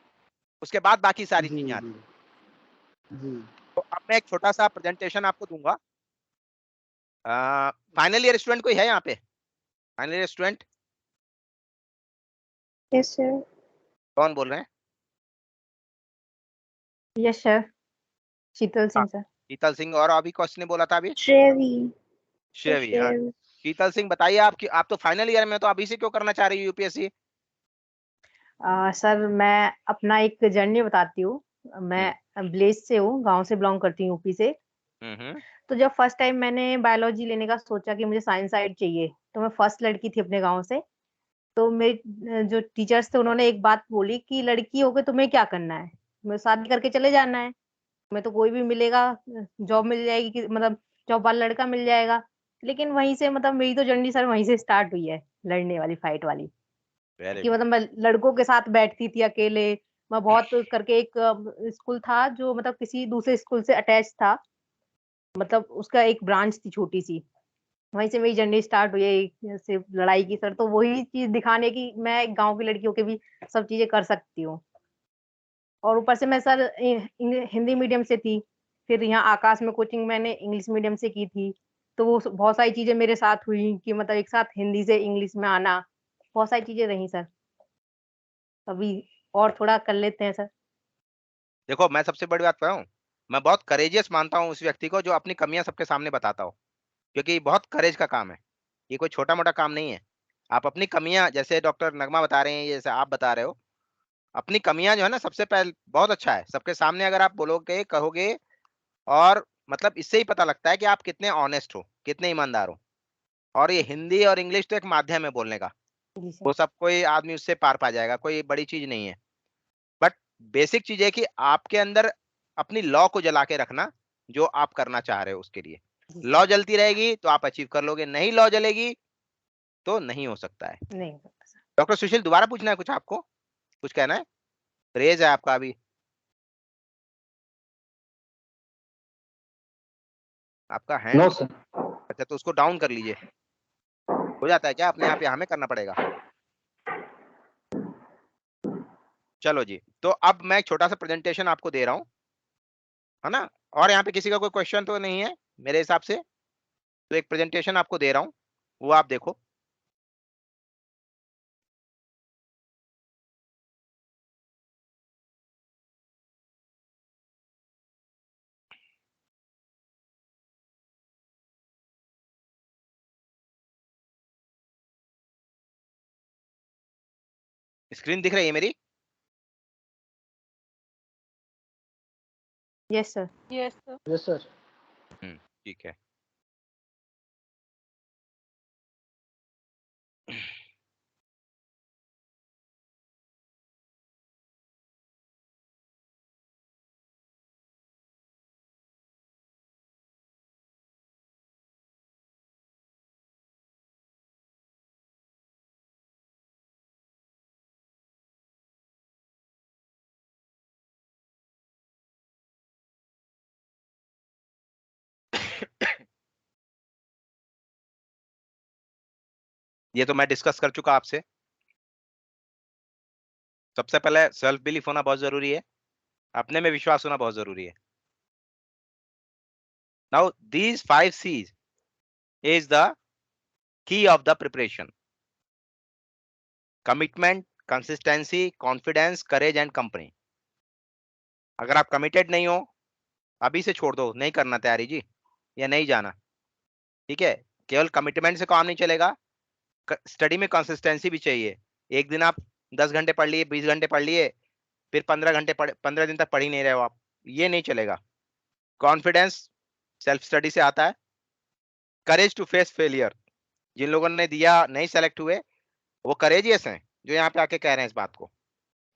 उसके बाद बाकी सारी चीजें आती हैं। तो अब मैं एक छोटा सा प्रेजेंटेशन आपको दूंगा। फाइनल ईयर स्टूडेंट कोई है यहाँ पे? Final year student yes sir. कौन बोल रहे हैं? यस सर, शीतल हाँ, सिंह सर। शीतल सिंह। और अभी किसने बोला था अभी? श्रेयवी। श्रेयवी। हाँ, शीतल सिंह बताइए, आप तो फाइनल ईयर में हो, तो अभी से क्यों करना चाह रही है यूपीएससी? सर मैं अपना एक जर्नी बताती हूँ। मैं विलेज से हूँ, गांव से बिलोंग करती हूँ, यूपी से। तो जब फर्स्ट टाइम मैंने बायोलॉजी लेने का सोचा कि मुझे साइंस साइड चाहिए, तो मैं फर्स्ट लड़की थी अपने गांव से। तो मेरे जो टीचर्स थे उन्होंने एक बात बोली कि लड़की होके तुम्हें क्या करना है, तुम्हें शादी करके चले जाना है, तुम्हें तो कोई भी मिलेगा, जॉब मिल जाएगी, कि मतलब जॉब वाला लड़का मिल जाएगा। लेकिन वहीं से मतलब मेरी तो जर्नी सर वहीं से स्टार्ट हुई है, लड़ने वाली, फाइट वाली। कि मतलब मैं लड़कों के साथ बैठती थी अकेले। मैं बहुत करके एक स्कूल था जो मतलब किसी दूसरे स्कूल से अटैच था, मतलब उसका एक ब्रांच थी छोटी सी। वहीं से मेरी जर्नी स्टार्ट हुई है सिर्फ लड़ाई की सर। तो वही चीज दिखाने की मैं एक गांव की लड़की होके भी सब चीजें कर सकती हूँ। और ऊपर से मैं सर हिंदी मीडियम से थी, फिर यहाँ आकाश में कोचिंग मैंने इंग्लिश मीडियम से की थी। तो वो बहुत सारी चीजें मेरे साथ हुई कि मतलब एक साथ हिंदी से इंग्लिश में आना, बहुत सारी चीजें रही सर। अभी और थोड़ा कर लेते हैं सर। देखो, मैं सबसे बड़ी बात बताऊं, मैं बहुत करेजियस मानता हूं उस व्यक्ति को जो अपनी कमियां सबके सामने बताता हो, क्योंकि बहुत करेज का काम है, ये कोई छोटा मोटा काम नहीं है। आप अपनी कमियां, जैसे डॉक्टर नगमा बता रहे हैं, जैसे आप बता रहे हो, अपनी कमियां जो है ना, सबसे पहले बहुत अच्छा है सबके सामने अगर आप बोलोगे, कहोगे। और मतलब इससे ही पता लगता है कि आप कितने ऑनेस्ट हो, कितने ईमानदार हो। और ये हिंदी और इंग्लिश तो एक माध्यम है बोलने का, जी वो सर। सब कोई आदमी उससे पार पा जाएगा, कोई बड़ी चीज नहीं है। बट बेसिक चीज है कि आपके अंदर अपनी लॉ को जला के रखना, जो आप करना चाह रहे हो उसके लिए। जी लॉ सर। जलती रहेगी तो आप अचीव कर लोगे, नहीं लॉ जलेगी तो नहीं हो सकता है। नहीं हो सकता सर। डॉक्टर सुशील, दोबारा पूछना है कुछ आपको? कुछ कहना है? रेज है आपका अभी, आपका हैंड। No sir. अच्छा, तो उसको डाउन कर लीजिए। हो जाता है क्या अपने आप, या हमें करना पड़ेगा? चलो जी, तो अब मैं एक छोटा सा प्रेजेंटेशन आपको दे रहा हूँ, है ना? और यहाँ पे किसी का कोई क्वेश्चन तो नहीं है मेरे हिसाब से? तो एक प्रेजेंटेशन आपको दे रहा हूँ, वो आप देखो। स्क्रीन दिख रही है मेरी? Yes sir. Yes sir. Yes sir. ठीक है। ये तो मैं डिस्कस कर चुका आपसे। सबसे पहले सेल्फ बिलीफ होना बहुत जरूरी है, अपने में विश्वास होना बहुत जरूरी है। Now these 5 C's is the key of the preparation: commitment, consistency, confidence, courage and company। अगर आप कमिटेड नहीं हो, अभी से छोड़ दो, नहीं करना तैयारी जी, या नहीं जाना, ठीक है। केवल कमिटमेंट से काम नहीं चलेगा, स्टडी में कंसिस्टेंसी भी चाहिए। एक दिन आप 10 घंटे पढ़ लिए, 20 घंटे पढ़ लिए, फिर 15 घंटे 15 दिन तक पढ़ ही नहीं रहे हो आप, ये नहीं चलेगा। कॉन्फिडेंस सेल्फ स्टडी से आता है। करेज टू फेस फेलियर, जिन लोगों ने दिया नहीं सेलेक्ट हुए, वो करेजियस हैं जो यहाँ पे आके कह रहे हैं इस बात को।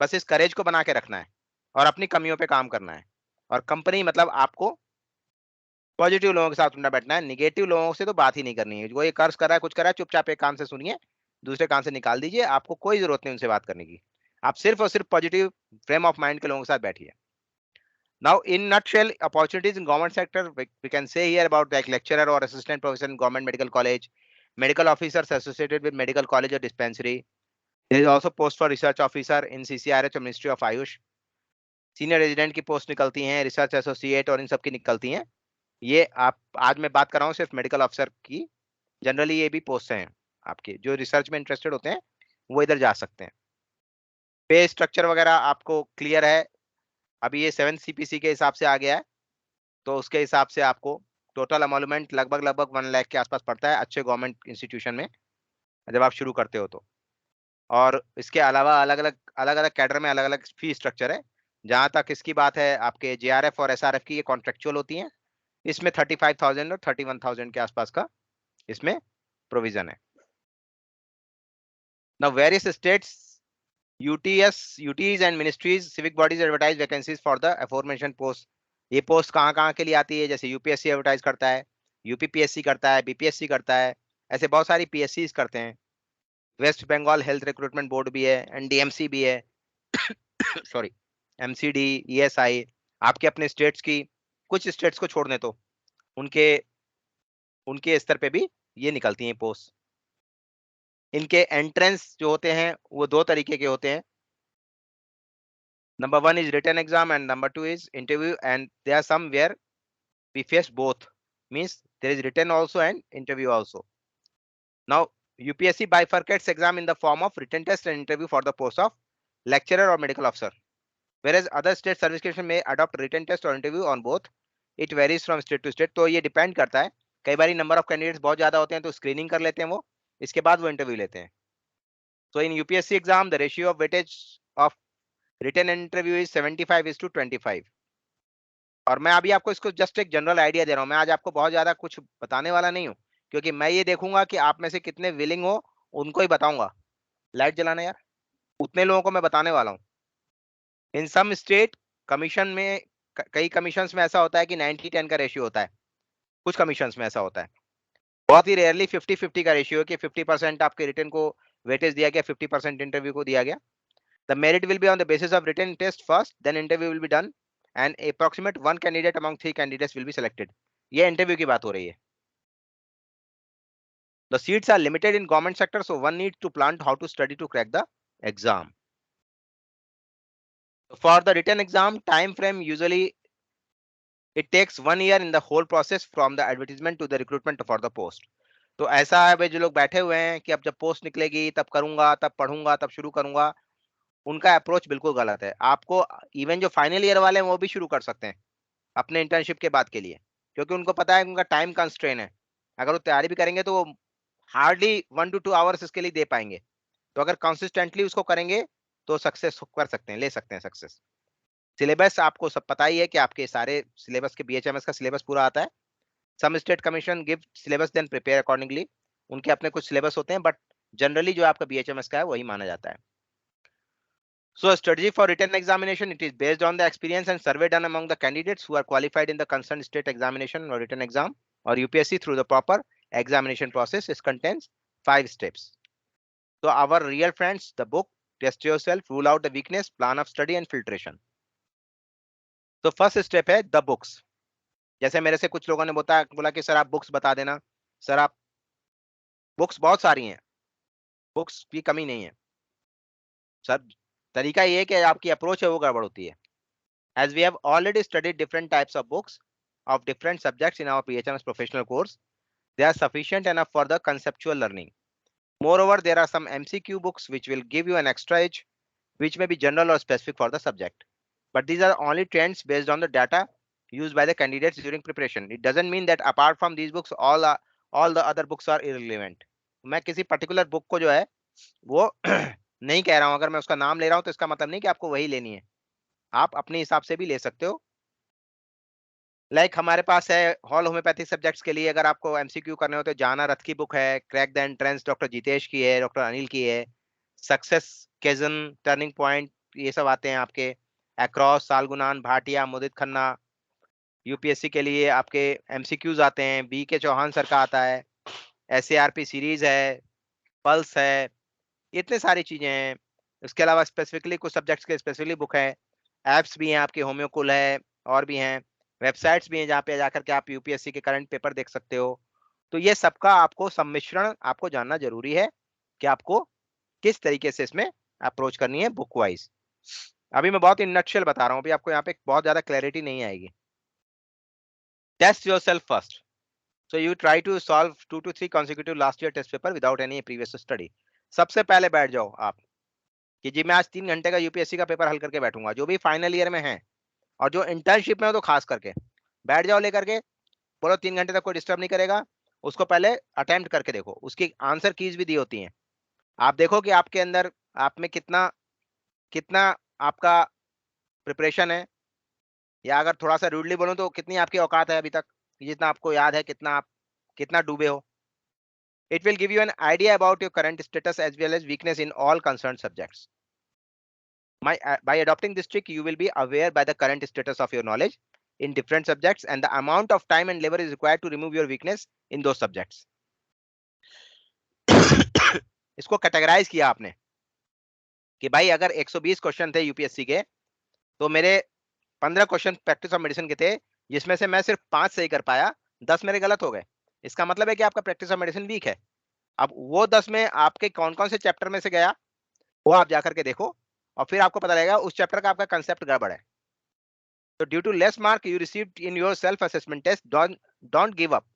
बस इस करेज को बना के रखना है और अपनी कमियों पे काम करना है। और कंपनी मतलब आपको पॉजिटिव लोगों के साथ उठना बैठना है, निगेटिव लोगों से तो बात ही नहीं करनी है। वो ये कर्ज कर रहा है, कुछ कर रहा है, चुपचाप एक कान से सुनिए, दूसरे कान से निकाल दीजिए, आपको कोई जरूरत नहीं उनसे बात करने की। आप सिर्फ और सिर्फ पॉजिटिव फ्रेम ऑफ माइंड के लोगों के साथ बैठिए। Now, in nutshell, opportunities in government sector, we can say here about like lecturer or assistant professor in government medical college, medical officers associated with medical college or dispensary. There is also post for research officer in CCRH or Ministry of Ayush. Senior resident की post निकलती हैं, research associate और इन सब की निकलती हैं। ये आप आज मैं बात कर रहा हूँ सिर्फ मेडिकल ऑफिसर की। जनरली ये भी पोस्ट हैं आपके, जो रिसर्च में इंटरेस्टेड होते हैं वो इधर जा सकते हैं। पे स्ट्रक्चर वगैरह आपको क्लियर है। अभी ये 7 CPC के हिसाब से आ गया है, तो उसके हिसाब से आपको टोटल अमोलमेंट लगभग 1 लाख के आसपास पड़ता है अच्छे गवर्नमेंट इंस्टीट्यूशन में जब आप शुरू करते हो तो। और इसके अलावा अलग अलग कैडर में अलग अलग फी स्ट्रक्चर है। जहां तक इसकी बात है, आपके JRF और SRF की ये कॉन्ट्रेक्चुअल होती हैं। इसमें 35,000 और 31,000 के आसपास का इसमें प्रोविजन है। Now various states UTs and ministries civic bodies advertise vacancies for the aforementioned post। ये पोस्ट कहाँ के लिए आती है? जैसे UPSC एडवर्टाइज करता है, UPPSC करता है, BPSC करता है, ऐसे बहुत सारी PSCs करते हैं। West Bengal health recruitment board भी है, NDMC भी है सॉरी, MCD, ESI। आपके अपने स्टेट्स की, कुछ स्टेट्स को छोड़ने तो उनके स्तर पे भी ये निकलती हैं पोस्ट। इनके एंट्रेंस जो होते हैं वो 2 तरीके के होते हैं। Number 1 is written exam and number 2 is interview, and there are some where we face both, means there is written also and interview also. Now UPSC bifurcates exam in the form of written test and interview for the post of lecturer or medical officer, whereas other state service commission may adopt written test or interview on both. It varies from state to state। तो ये depend करता है, कई बार number of candidates बहुत ज्यादा होते हैं तो स्क्रीनिंग कर लेते हैं वो, इसके बाद वो इंटरव्यू लेते हैं। So in UPSC exam the ratio of weightage of written interview is 75:25। और मैं अभी आपको इसको जस्ट एक जनरल आइडिया दे रहा हूं। मैं आज आपको बहुत ज्यादा कुछ बताने वाला नहीं हूं, क्योंकि मैं ये देखूंगा कि आप में से कितने विलिंग हो, उनको ही बताऊंगा। लाइट जलाना यार, उतने लोगों को मैं बताने वाला हूं। इन सम स्टेट कमीशन में, कई कमीशंस में ऐसा होता है कि 90-10 का रेशियो होता है, कुछ कमीशंस में ऐसा होता है। बहुत ही रेयरली 50-50 का रेशियो है कि 50% आपके रिटर्न को वेटेज दिया गया, 50% इंटरव्यू को दिया गया। The merit will be on the basis of written test first, then interview will be done, and approximate 1 candidate among 3 candidates will be selected। ये इंटरव्यू की बात हो रही है। The seats are limited in government sector, so one needs to plan how to study to crack the exam। For the written exam time frame, usually it takes 1 year in the whole process from the advertisement to the recruitment for the post। तो ऐसा है भाई, जो लोग बैठे हुए हैं कि अब जब पोस्ट निकलेगी तब करूंगा, तब पढ़ूंगा, तब शुरू करूंगा, उनका अप्रोच बिल्कुल गलत है। आपको इवन जो फाइनल ईयर वाले हैं वो भी शुरू कर सकते हैं अपने इंटर्नशिप के बाद के लिए, क्योंकि उनको पता है उनका टाइम कंस्ट्रेन है। अगर वो तैयारी भी करेंगे तो वो हार्डली 1 to 2 आवर्स इसके लिए दे पाएंगे। तो अगर कंसिस्टेंटली उसको करेंगे तो सक्सेस कर सकते हैं, ले सकते हैं सक्सेस। सिलेबस आपको सब पता ही है कि आपके सारे सिलेबस के BHMS का सिलेबस पूरा आता है। Some state commission give syllabus then prepare accordingly. उनके अपने कुछ सिलेबस होते हैं, बट जनरली जो आपका BHMS का है वही माना जाता है। So a strategy for written examination, it is based on the experience and survey done among the candidates who are qualified in the concerned state examination or written exam or UPSC through the proper examination process. It contains 5 steps. So our real friends, the book, test yourself, rule out the weakness, plan of study and filtration. So first step है the books। जैसे मेरे से कुछ लोगों ने बोला कि sir आप बुक्स बता देना। सर आप बुक्स बहुत सारी हैं, बुक्स की कमी नहीं है सर, तरीका ये है कि आपकी अप्रोच है वो गड़बड़ होती है। As we have already studied different types of books of different subjects in our PHMS professional course, they are sufficient enough for the conceptual learning. Moreover, there are some MCQ books which will give you an extra edge, which may be general or specific for the subject. But these are only trends based on the data used by the candidates during preparation. It doesn't mean that apart from these books, all the other books are irrelevant. मैं किसी particular book को जो है वो नहीं कह रहा हूं, अगर मैं उसका नाम ले रहा हूं तो इसका मतलब नहीं कि आपको वही लेनी है, आप अपने हिसाब से भी ले सकते हो। लाइक हमारे पास है हॉल होम्योपैथिक सब्जेक्ट्स के लिए, अगर आपको एमसीक्यू करने हो तो जाना रथ की बुक है, crack the entrance doctor Jitesh की है, डॉक्टर अनिल की है, सक्सेस केजन टर्निंग पॉइंट ये सब आते हैं आपके, अक्रॉस सालगुनान भाटिया मुदित खन्ना। यूपीएससी के लिए आपके एमसीक्यूज आते हैं, बी के चौहान सर का आता है, एसएआरपी सीरीज है, पल्स है, इतने सारी चीजें हैं। इसके अलावा स्पेसिफिकली कुछ सब्जेक्ट्स के स्पेसिफिकली बुक है, एप्स भी हैं आपके, होम्योकुल है और भी हैं, वेबसाइट्स भी हैं जहाँ पे जाकर के आप यूपीएससी के करंट पेपर देख सकते हो। तो ये सबका आपको सम्मिश्रण आपको जानना जरूरी है कि आपको किस तरीके से इसमें अप्रोच करनी है बुक वाइज। अभी मैं बहुत इन नटशेल बता रहा हूँ, अभी आपको यहाँ पे बहुत ज्यादा क्लैरिटी नहीं आएगी। Test yourself first, so you try to solve 2 to 3 consecutive last year test paper without any previous study. सबसे पहले बैठ जाओ आप कि जी मैं आज 3 घंटे का यूपीएससी का पेपर हल करके बैठूंगा, जो भी फाइनल ईयर में है और जो इंटर्नशिप में हो तो खास करके बैठ जाओ लेकर के, बोलो 3 घंटे तक कोई डिस्टर्ब नहीं करेगा, उसको पहले अटेम्प्ट करके देखो। उसकी आंसर कीज भी दी होती हैं, आप देखो कि आपके अंदर आप में कितना कितना आपका प्रिपरेशन है, या अगर थोड़ा सा रूडली बोलूं तो कितनी आपकी औकात है अभी तक, जितना आपको याद है कितना आप कितना डूबे हो। It will give you an idea about your current status as well as weakness in all concerned subjects. By adopting this trick, you will be aware by the current status of your knowledge in different subjects and the amount of time and labor is required to remove your weakness in those subjects. इसको categorise किया आपने कि भाई अगर 120 question थे UPSC के, तो मेरे 15 क्वेश्चन प्रैक्टिस ऑफ मेडिसिन के थे, जिसमें से मैं सिर्फ 5 सही कर पाया, 10 मेरे गलत हो गए। इसका मतलब है कि आपका प्रैक्टिस ऑफ मेडिसिन वीक है। अब वो 10 में आपके कौन कौन से चैप्टर में से गया वो आप जाकर के देखो और फिर आपको पता लगेगा उस चैप्टर का आपका कंसेप्ट गड़बड़ है। तो due to less mark you received in your self assessment test, don't give up.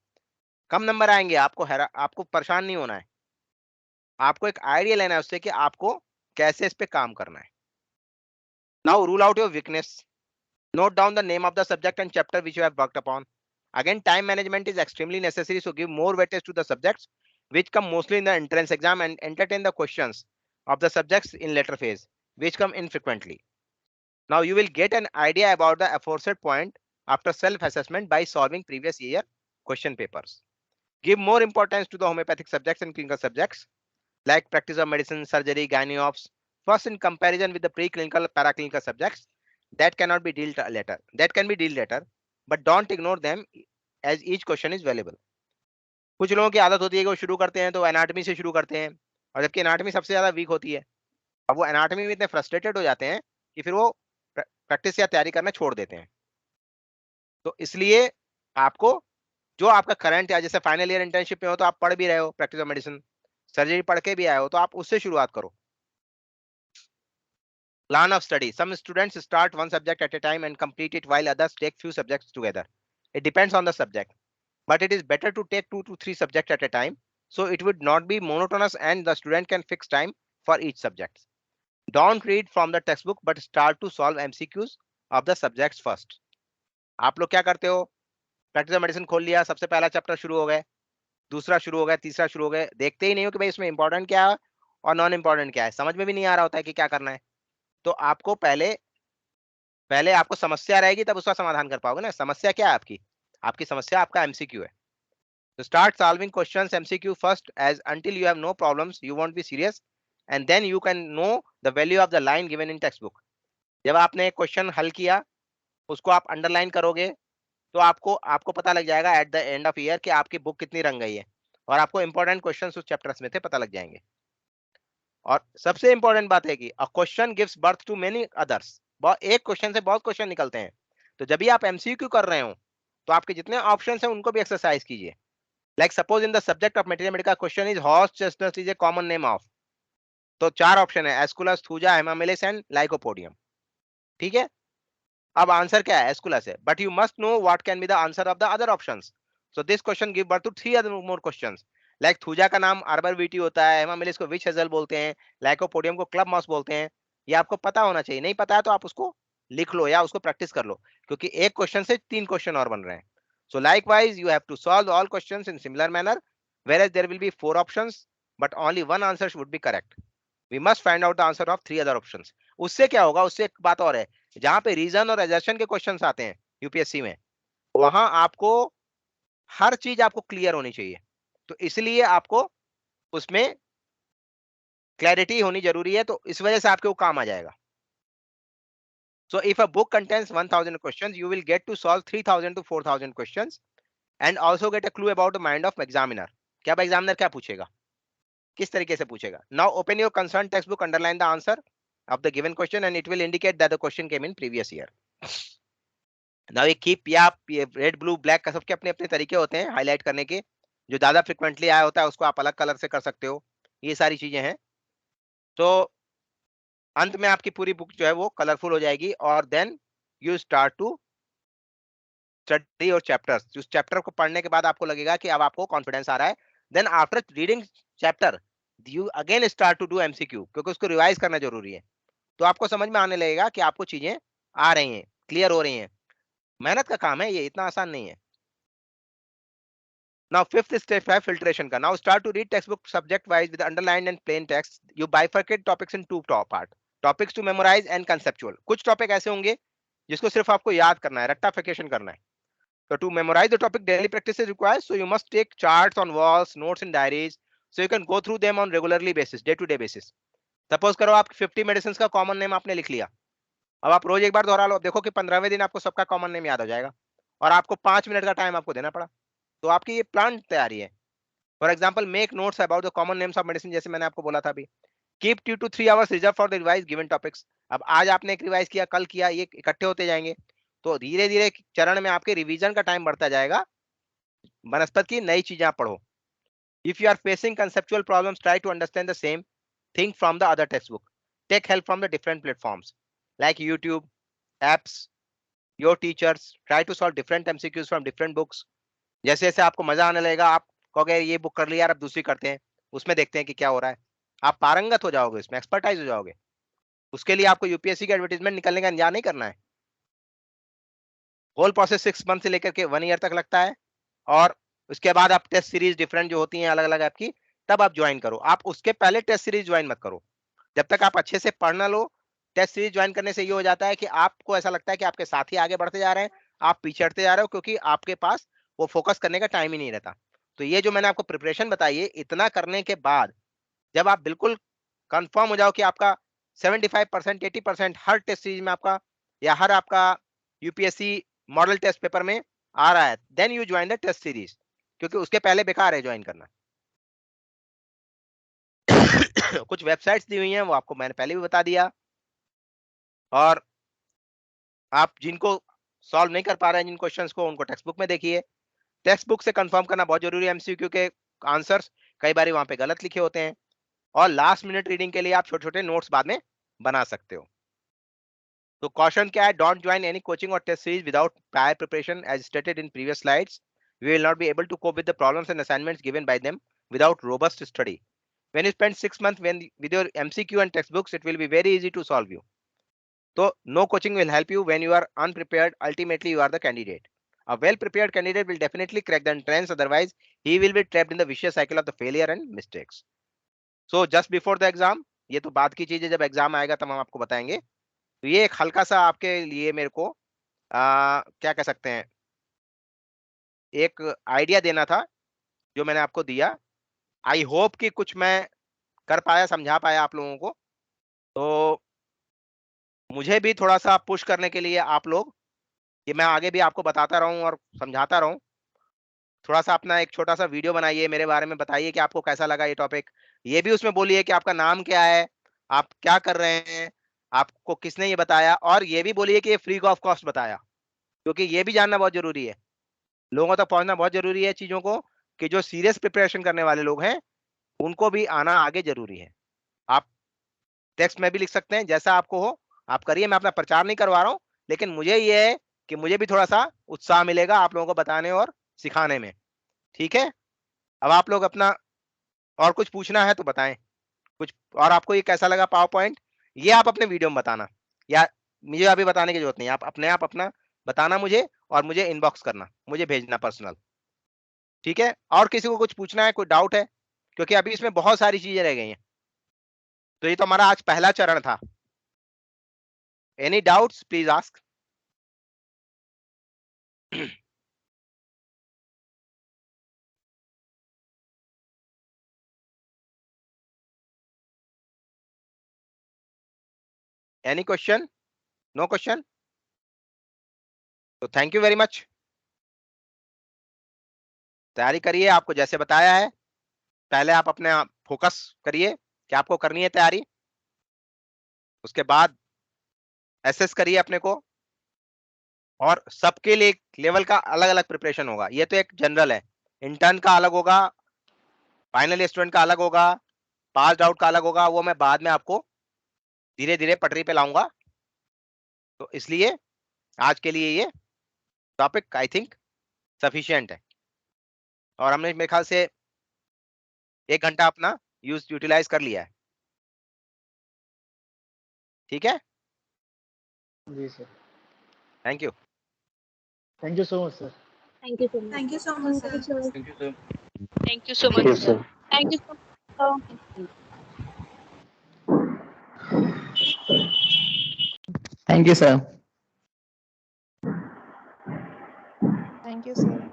कम नंबर आएंगे, आपको परेशान नहीं होना है, आपको एक आइडिया लेना है उससे कि आपको कैसे इस पे काम करना है। Now rule out your weakness, note down the name of the subject and chapter which you have worked upon. Again, time management is extremely necessary, so give more weightage to the subjects which come mostly in the entrance exam and entertain the questions of the subjects in later phase which come infrequently. Now you will get an idea about the aforesaid point after self-assessment by solving previous year question papers. Give more importance to the homeopathic subjects and clinical subjects like practice of medicine, surgery, gynae-ops first in comparison with the preclinical paraclinical subjects that cannot be dealt later. That can be dealt later, but don't ignore them as each question is valuable. कुछ लोगों की आदत होती है कि वो शुरू करते हैं तो एनाटॉमी से शुरू करते हैं, और जबकि एनाटॉमी सबसे ज्यादा वीक होती है। अब वो एनाटॉमी में इतने फ्रस्ट्रेटेड हो जाते हैं कि फिर वो प्रैक्टिस या तैयारी करना छोड़ देते हैं। तो इसलिए आपको जो आपका करंट या जैसे फाइनल ईयर इंटर्नशिप में हो तो आप पढ़ भी रहे हो, प्रैक्टिस ऑफ मेडिसिन सर्जरी पढ़ के भी आए हो, तो आप उससे शुरुआत करो। Plan of study. Some students start one subject at a time and complete it, while others take few subjects together. It depends on the subject, but it is better to take 2 to 3 subjects at a time, so it would not be monotonous and the student can fix time for each subject. Don't read from the textbook, but start to solve MCQs of the subjects first. आप लोग क्या करते हो, practice of medicine खोल लिया, सबसे पहला chapter शुरू हो गए, दूसरा शुरू हो गया, तीसरा शुरू हो गए, देखते ही नहीं हो कि भाई इसमें इंपॉर्टेंट क्या है और नॉन इंपॉर्टेंट क्या है, समझ में भी नहीं आ रहा होता है कि क्या करना है। तो आपको पहले आपको समस्या रहेगी तब उसका समाधान कर पाओगे ना। समस्या क्या है आपकी समस्या आपका एमसीक्यू है। तो start solving questions MCQ first, as until you have no problems you won't be serious and then you can know the value of the line given in text book. जब आपने क्वेश्चन हल किया उसको आप underline करोगे तो आपको पता लग जाएगा at the end of year कि आपकी बुक कितनी रंग गई है, और आपको इंपॉर्टेंट क्वेश्चन उस चैप्टर्स में थे पता लग जाएंगे। और सबसे इंपॉर्टेंट बात है कि a question gives birth to many others. एक क्वेश्चन से बहुत क्वेश्चन निकलते हैं, तो जब भी आप एमसीक्यू कर रहे हो तो आपके जितने ऑप्शंस हैं उनको भी एक्सरसाइज कीजिए। Like suppose in the subject of material medica question is horse chestnut is a common name of, तो 4 ऑप्शन है, Aesculus, Thuja, Hamamelis and Lycopodium. ठीक है, अब आंसर क्या है? एस्कुलस है, but you must know what can be the answer of the other options. So this question give birth to 3 other more questions, like Thuja का नाम आर्बरवीटी होता है, हेमामिलिस को विच हेजल बोलते हैं, लाइकोपोडियम को क्लब मॉस बोलते हैं। ये आपको पता होना चाहिए, नहीं पता है तो आप उसको लिख लो या उसको प्रैक्टिस कर लो, क्योंकि एक क्वेश्चन से 3 क्वेश्चन और बन रहे हैं। So likewise, you have to solve all questions in similar manner, whereas there will be 4 options, but only one answer should be correct. We must find out the answer of 3 other options. उससे क्या होगा? उससे एक बात और है, जहां पे रीजन और एजर्शन के क्वेश्चंस आते हैं यूपीएससी में, वहां आपको हर चीज आपको क्लियर होनी चाहिए, तो इसलिए आपको उसमें क्लैरिटी होनी जरूरी है, तो इस वजह से आपके वो काम आ जाएगा। So if a book contains 1000 questions, you will get to solve 3000 to 4000 questions and also get a clue about the mind of examiner. क्या अब एग्जामिनर क्या पूछेगा, किस तरीके से पूछेगा? Now open your concerned textbook, underline the answer of the given question and it will indicate that the question came in previous year. Now ये keep या रेड ब्लू ब्लैक का सबके अपने अपने तरीके होते हैं हाईलाइट करने के, जो ज्यादा फ्रिक्वेंटली आया होता है उसको आप अलग कलर से कर सकते हो, ये सारी चीजें हैं। तो अंत में आपकी पूरी बुक जो है वो कलरफुल हो जाएगी और then you start to study और चैप्टर्स। उस चैप्टर को पढ़ने के बाद आपको लगेगा कि अब आपको कॉन्फिडेंस आ रहा है, then after reading chapter you again start to do MCQ, क्योंकि उसको रिवाइज करना जरूरी है। तो आपको समझ में आने लगेगा कि आपको चीजें आ रही हैं, क्लियर हो रही हैं। मेहनत का काम है ये, इतना आसान नहीं है। Now fifth step है filtration का। Now start to read textbook subject wise with underlined and plain text. You bifurcate topics in 2 part. Topics to memorize and conceptual. कुछ टॉपिक ऐसे होंगे जिसको सिर्फ आपको याद करना है, रट्टाफिकेशन करना है। So to memorize the topic, daily practice is required. So you must take charts on walls, notes in diaries, so you can go through them on regularly basis, day to day basis. Suppose करो आप 50 medicine का common name आपने लिख लिया, अब आप रोज एक बार दोहरा लो, देखो कि 15वें दिन आपको सबका कॉमन नेम याद हो जाएगा और आपको 5 मिनट का टाइम आपको देना पड़ा, तो आपकी ये प्लान तैयारी है। For example make notes about the common names of medicine, जैसे मैंने आपको बोला था अभी। Keep 2 to 3 hours reserve for the revise given topics. अब आज आपने एक रिवाइज किया, कल किया, ये इकट्ठे होते जाएंगे, तो धीरे धीरे चरण में आपके रिवीजन का टाइम बढ़ता जाएगा, वनस्पति की नई चीजें आप पढ़ो। If you are facing conceptual problems, try to understand the same thing from the other text book. Take help from the different platforms like YouTube, apps, your teachers. Try to solve different MCQs from different books. जैसे जैसे आपको मजा आने लगेगा, आप कहोगे ये book कर ली यार, अब दूसरी करते हैं, उसमें देखते हैं कि क्या हो रहा है, आप पारंगत हो जाओगे, इसमें एक्सपर्टाइज हो जाओगे। उसके लिए आपको यूपीएससी का एडवर्टाइजमेंट निकलने का इंतजार नहीं करना है। होल प्रोसेस 6 मंथ से लेकर के 1 ईयर तक लगता है, और उसके बाद आप टेस्ट सीरीज डिफरेंट जो होती हैं अलग अलग आपकी, तब आप ज्वाइन करो। आप उसके पहले टेस्ट सीरीज ज्वाइन मत करो, जब तक आप अच्छे से पढ़ ना लो। टेस्ट सीरीज ज्वाइन करने से ये हो जाता है कि आपको ऐसा लगता है कि आपके साथी आगे बढ़ते जा रहे हैं, आप पीछे हटते जा रहे हो, क्योंकि आपके पास वो फोकस करने का टाइम ही नहीं रहता। तो ये जो मैंने आपको प्रिपरेशन बताई है, इतना करने के बाद जब आप बिल्कुल कंफर्म हो जाओ कि आपका 75% 80% हर टेस्ट सीरीज में आपका या हर आपका यूपीएससी मॉडल टेस्ट पेपर में आ रहा है, then you join the test series, क्योंकि उसके पहले बेकार है ज्वाइन करना। कुछ वेबसाइट्स दी हुई हैं, वो आपको मैंने पहले भी बता दिया, और आप जिनको सॉल्व नहीं कर पा रहे हैं जिन क्वेश्चंस को, उनको टेक्स्ट बुक में देखिए। टेक्स्ट बुक से कंफर्म करना बहुत जरूरी है, एमसीक्यू के आंसर्स कई बार वहां पे गलत लिखे होते हैं, और लास्ट मिनट रीडिंग के लिए आप छोटे छोटे नोट्स बाद में बना सकते हो। तो कॉशन क्या है? डोंट ज्वाइन एनी कोचिंग और test series without prior preparation, as stated in previous slides. We will not be able to cope with the problems and assignments given by them without robust study. When you spend 6 months with your MCQ and textbooks, it will be very easy to solve you. So no coaching will help you when you are unprepared. Ultimately, you are the candidate. A well-prepared candidate will definitely crack the entrance. Otherwise, he will be trapped in the vicious cycle of the failure and mistakes. So just before the exam, ये तो बाद की चीज है, जब exam आएगा तब हम आपको बताएंगे। तो ये एक हल्का सा आपके लिए मेरे को क्या कह सकते हैं, एक आइडिया देना था जो मैंने आपको दिया। आई होप कि कुछ मैं कर पाया, समझा पाया आप लोगों को। तो मुझे भी थोड़ा सा पुश करने के लिए आप लोग, कि मैं आगे भी आपको बताता रहूं और समझाता रहूं, थोड़ा सा अपना एक छोटा सा वीडियो बनाइए, मेरे बारे में बताइए कि आपको कैसा लगा ये टॉपिक। ये भी उसमें बोलिए कि आपका नाम क्या है, आप क्या कर रहे हैं, आपको किसने ये बताया, और ये भी बोलिए कि ये फ्री ऑफ कॉस्ट बताया, क्योंकि ये भी जानना बहुत जरूरी है, लोगों तक पहुंचना बहुत जरूरी है चीजों को, कि जो सीरियस प्रिपरेशन करने वाले लोग हैं उनको भी आना आगे जरूरी है। आप टेक्स्ट में भी लिख सकते हैं, जैसा आपको हो आप करिए। मैं अपना प्रचार नहीं करवा रहा हूँ, लेकिन मुझे ये है कि मुझे भी थोड़ा सा उत्साह मिलेगा आप लोगों को बताने और सिखाने में। ठीक है, अब आप लोग अपना और कुछ पूछना है तो बताएं कुछ। और आपको ये कैसा लगा पावर पॉइंट, ये आप अपने वीडियो में बताना, या मुझे अभी बताने की जरूरत नहीं, आप अपने आप अपना बताना मुझे, और मुझे इनबॉक्स करना, मुझे भेजना पर्सनल। ठीक है, और किसी को कुछ पूछना है, कोई डाउट है, क्योंकि अभी इसमें बहुत सारी चीजें रह गई हैं। तो ये तो हमारा आज पहला चरण था। Any doubts please ask. Any question? No question? तो थैंक यू वेरी मच। तैयारी करिए, आपको जैसे बताया है पहले आप अपने आप फोकस करिए कि आपको करनी है तैयारी, उसके बाद एसेस करिए अपने को, और सबके लिए लेवल का अलग अलग प्रिपरेशन होगा। ये तो एक जनरल है, इंटर्न का अलग होगा, फाइनल स्टूडेंट का अलग होगा, पास आउट का अलग होगा, वो मैं बाद में आपको धीरे धीरे पटरी पे लाऊंगा। तो इसलिए आज के लिए ये टॉपिक आई थिंक सफिशिएंट है, और हमने मेरे ख्याल से 1 घंटा अपना यूटिलाइज कर लिया है। ठीक है, जी sir, thank you. Thank you so much sir. Thank you so much. Thank you so much sir. Thank you sir. Thank you so thank much, you sir. Sir. Thank you so much. Sir. Thank you, sir. Thank you, sir.